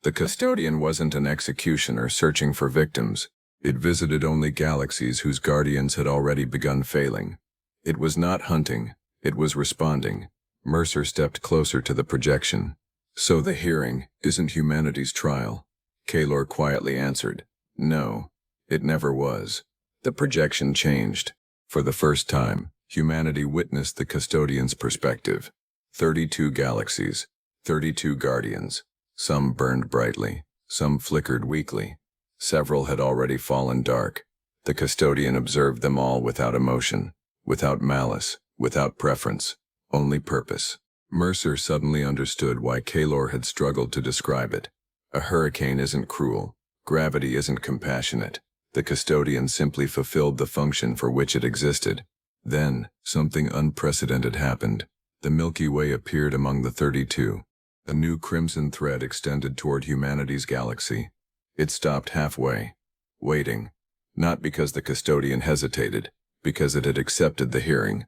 Speaker 1: The custodian wasn't an executioner searching for victims. It visited only galaxies whose guardians had already begun failing. It was not hunting. It was responding. Mercer stepped closer to the projection. "So the hearing isn't humanity's trial?" Kaelor quietly answered. "No, it never was." The projection changed. For the first time, humanity witnessed the custodian's perspective. 32 galaxies, 32 guardians. Some burned brightly, some flickered weakly. Several had already fallen dark. The custodian observed them all without emotion, without malice, without preference, only purpose. Mercer suddenly understood why Kaelor had struggled to describe it. A hurricane isn't cruel. Gravity isn't compassionate. The custodian simply fulfilled the function for which it existed. Then, something unprecedented happened. The Milky Way appeared among the 32. A new crimson thread extended toward humanity's galaxy. It stopped halfway, waiting. Not because the custodian hesitated, because it had accepted the hearing.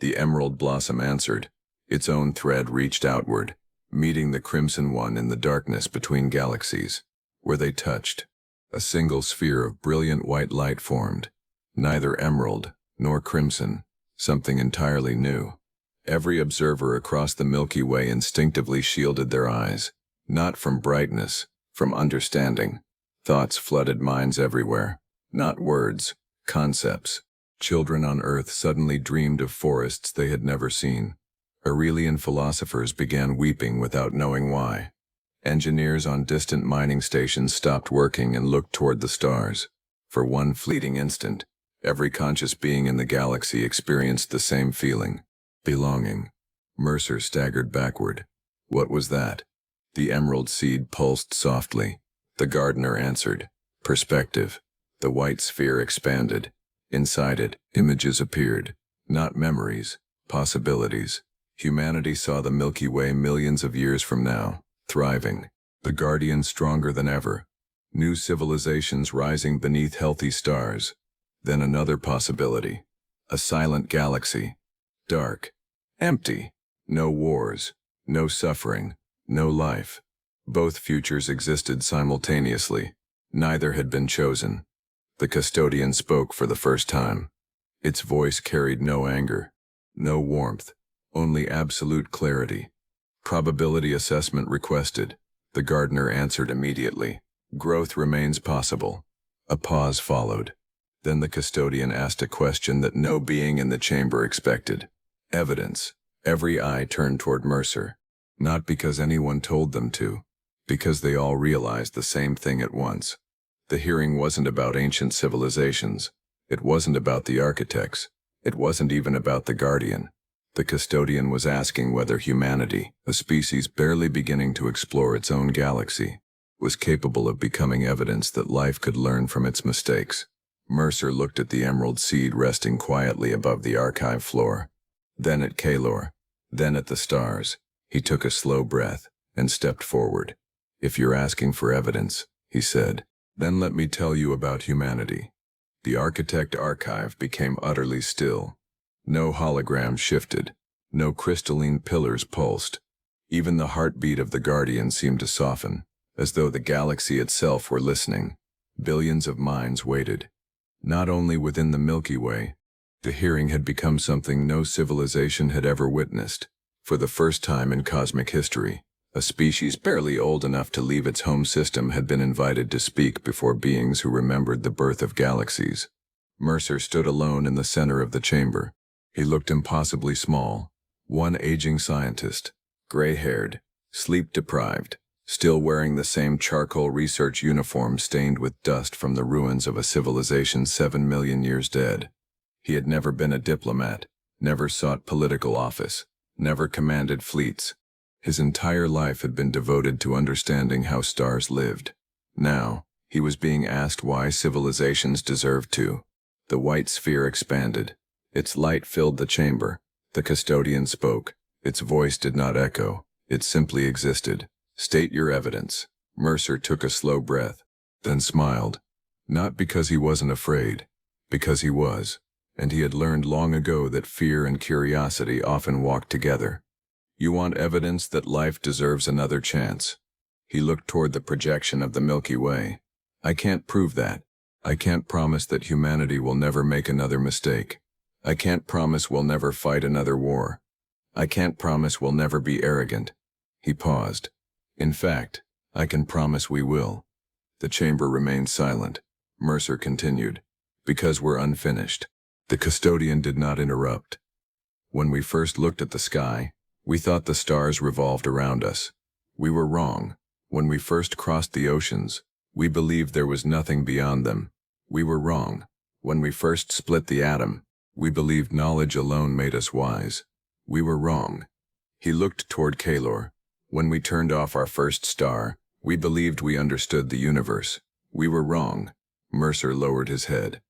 Speaker 1: The emerald blossom answered. Its own thread reached outward, meeting the crimson one in the darkness between galaxies. Where they touched, a single sphere of brilliant white light formed. Neither emerald, nor crimson. something entirely new. Every observer across the Milky Way instinctively shielded their eyes, not from brightness, from understanding. Thoughts flooded minds everywhere, not words, concepts. Children on Earth suddenly dreamed of forests they had never seen. Aurelian philosophers began weeping without knowing why. Engineers on distant mining stations stopped working and looked toward the stars. For one fleeting instant, every conscious being in the galaxy experienced the same feeling: belonging. Mercer staggered backward. What was that? The emerald seed pulsed softly. The gardener answered. Perspective. The white sphere expanded. Inside it, images appeared. Not memories, possibilities. Humanity saw the Milky Way millions of years from now, thriving. The Guardian stronger than ever. New civilizations rising beneath healthy stars. Then another possibility. A silent galaxy. Dark. Empty. No wars. No suffering. No life. Both futures existed simultaneously. Neither had been chosen. The Custodian spoke for the first time. Its voice carried no anger, no warmth, only absolute clarity. Probability assessment requested. The gardener answered immediately. Growth remains possible. A pause followed. Then the Custodian asked a question that no being in the chamber expected. Evidence. Every eye turned toward Mercer. Not because anyone told them to, because they all realized the same thing at once. The hearing wasn't about ancient civilizations. It wasn't about the architects. It wasn't even about the Guardian. The Custodian was asking whether humanity, a species barely beginning to explore its own galaxy, was capable of becoming evidence that life could learn from its mistakes. Mercer looked at the emerald seed resting quietly above the archive floor. Then at Kaelor. Then at the stars. He took a slow breath and stepped forward. If you're asking for evidence, he said, then let me tell you about humanity. The Architect archive became utterly still. No holograms shifted. No crystalline pillars pulsed. Even the heartbeat of the Guardian seemed to soften, as though the galaxy itself were listening. Billions of minds waited. Not only within the Milky Way, the hearing had become something no civilization had ever witnessed. For the first time in cosmic history, a species barely old enough to leave its home system had been invited to speak before beings who remembered the birth of galaxies. Mercer stood alone in the center of the chamber. He looked impossibly small. One aging scientist, gray-haired, sleep-deprived, still wearing the same charcoal research uniform stained with dust from the ruins of a civilization 7 million years dead. He had never been a diplomat, never sought political office, never commanded fleets. His entire life had been devoted to understanding how stars lived. Now, he was being asked why civilizations deserved to. The white sphere expanded. Its light filled the chamber. The Custodian spoke. Its voice did not echo. It simply existed. State your evidence. Mercer took a slow breath, then smiled. Not because he wasn't afraid, because he was. And he had learned long ago that fear and curiosity often walk together. You want evidence that life deserves another chance? He looked toward the projection of the Milky Way. I can't prove that. I can't promise that humanity will never make another mistake. I can't promise we'll never fight another war. I can't promise we'll never be arrogant. He paused. In fact, I can promise we will. The chamber remained silent. Mercer continued. Because we're unfinished. The Custodian did not interrupt. When we first looked at the sky, we thought the stars revolved around us. We were wrong. When we first crossed the oceans, we believed there was nothing beyond them. We were wrong. When we first split the atom, we believed knowledge alone made us wise. We were wrong. He looked toward Kaelor. When we turned off our first star, we believed we understood the universe. We were wrong. Mercer lowered his head.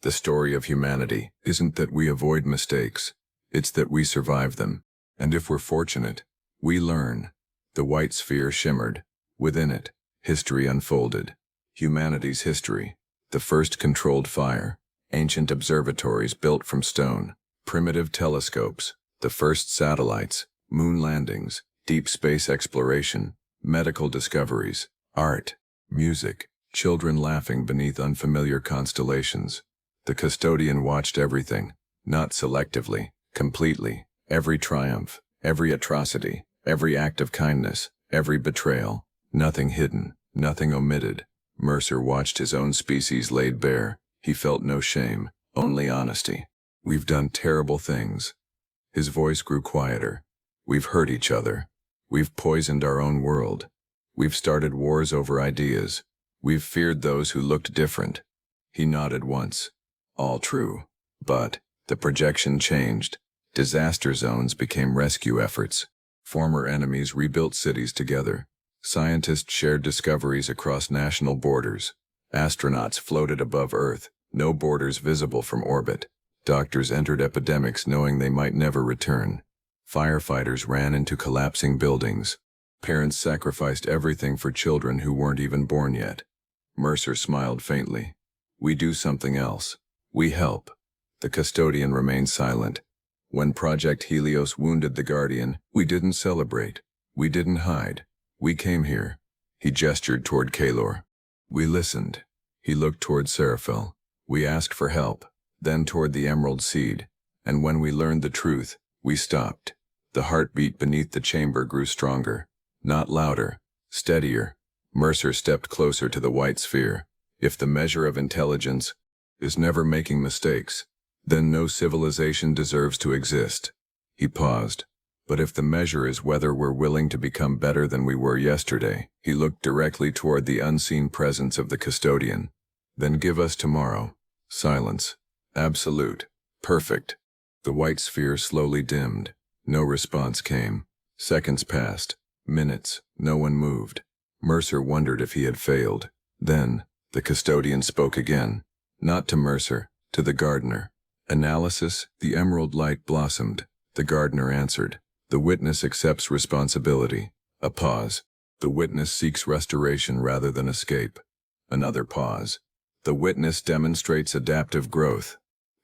Speaker 1: The story of humanity isn't that we avoid mistakes. It's that we survive them. And if we're fortunate, we learn. The white sphere shimmered. Within it, history unfolded. Humanity's history. The first controlled fire. Ancient observatories built from stone. Primitive telescopes. The first satellites. Moon landings. Deep space exploration. Medical discoveries. Art. Music. Children laughing beneath unfamiliar constellations. The Custodian watched everything. Not selectively, completely. Every triumph, every atrocity, every act of kindness, every betrayal. Nothing hidden, nothing omitted. Mercer watched his own species laid bare. He felt no shame, only honesty. We've done terrible things. His voice grew quieter. We've hurt each other. We've poisoned our own world. We've started wars over ideas. We've feared those who looked different. He nodded once. All true. But the projection changed. Disaster zones became rescue efforts. Former enemies rebuilt cities together. Scientists shared discoveries across national borders. Astronauts floated above Earth, no borders visible from orbit. Doctors entered epidemics knowing they might never return. Firefighters ran into collapsing buildings. Parents sacrificed everything for children who weren't even born yet. Mercer smiled faintly. We do something else. We help. The Custodian remained silent. When Project Helios wounded the Guardian, we didn't celebrate. We didn't hide. We came here. He gestured toward Kaelor. We listened. He looked toward Seraphel. We asked for help, then toward the Emerald Seed. And when we learned the truth, we stopped. The heartbeat beneath the chamber grew stronger. Not louder, steadier. Mercer stepped closer to the white sphere. If the measure of intelligence is never making mistakes, then no civilization deserves to exist. He paused. But if the measure is whether we're willing to become better than we were yesterday, he looked directly toward the unseen presence of the Custodian. Then give us tomorrow. Silence. Absolute. Perfect. The white sphere slowly dimmed. No response came. Seconds passed. Minutes. No one moved. Mercer wondered if he had failed. Then, the Custodian spoke again. Not to Mercer, to the gardener. Analysis, the emerald light blossomed. The gardener answered. The witness accepts responsibility. A pause. The witness seeks restoration rather than escape. Another pause. The witness demonstrates adaptive growth.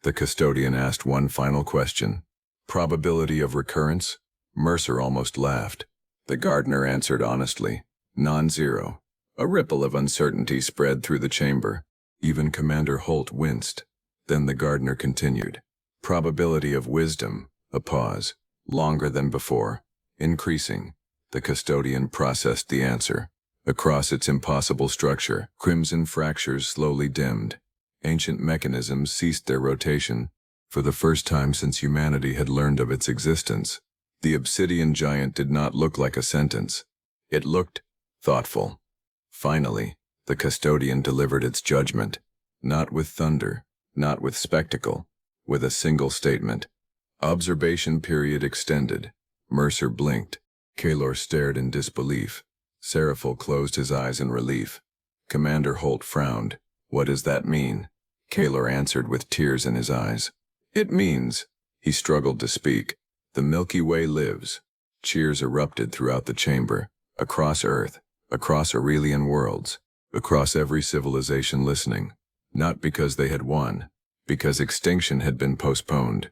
Speaker 1: The Custodian asked one final question. Probability of recurrence? Mercer almost laughed. The gardener answered honestly. Non-zero. A ripple of uncertainty spread through the chamber. Even Commander Holt winced. Then the gardener continued. Probability of wisdom. A pause. Longer than before. Increasing. The Custodian processed the answer. Across its impossible structure, crimson fractures slowly dimmed. Ancient mechanisms ceased their rotation. For the first time since humanity had learned of its existence, the obsidian giant did not look like a sentence. It looked thoughtful. Finally, the Custodian delivered its judgment. Not with thunder, not with spectacle, with a single statement. Observation period extended. Mercer blinked. Kaelor stared in disbelief. Seraphel closed his eyes in relief. Commander Holt frowned. What does that mean? Kaelor answered with tears in his eyes. It means, he struggled to speak, the Milky Way lives. Cheers erupted throughout the chamber, across Earth, across Aurelian worlds, across every civilization listening. Not because they had won, because extinction had been postponed.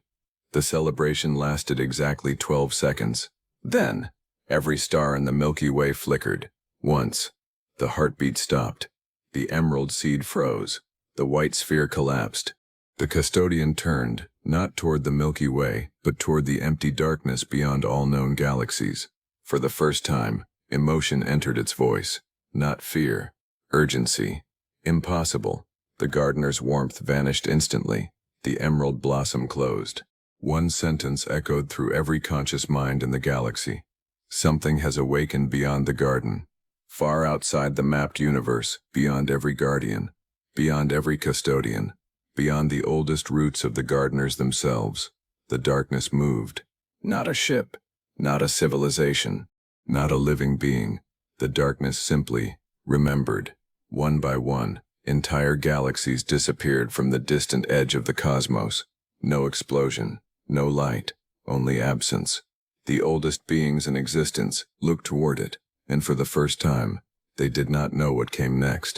Speaker 1: The celebration lasted exactly 12 seconds. Then, every star in the Milky Way flickered. Once, the heartbeat stopped. The emerald seed froze. The white sphere collapsed. The Custodian turned, not toward the Milky Way, but toward the empty darkness beyond all known galaxies. For the first time, emotion entered its voice. Not fear. Urgency. Impossible. The gardener's warmth vanished instantly. The emerald blossom closed. One sentence echoed through every conscious mind in the galaxy. Something has awakened beyond the garden. Far outside the mapped universe, beyond every guardian, beyond every custodian, beyond the oldest roots of the gardeners themselves, the darkness moved. Not a ship, not a civilization, not a living being. The darkness simply remembered. One by one, entire galaxies disappeared from the distant edge of the cosmos. No explosion, no light, only absence. The oldest beings in existence looked toward it, and for the first time, they did not know what came next.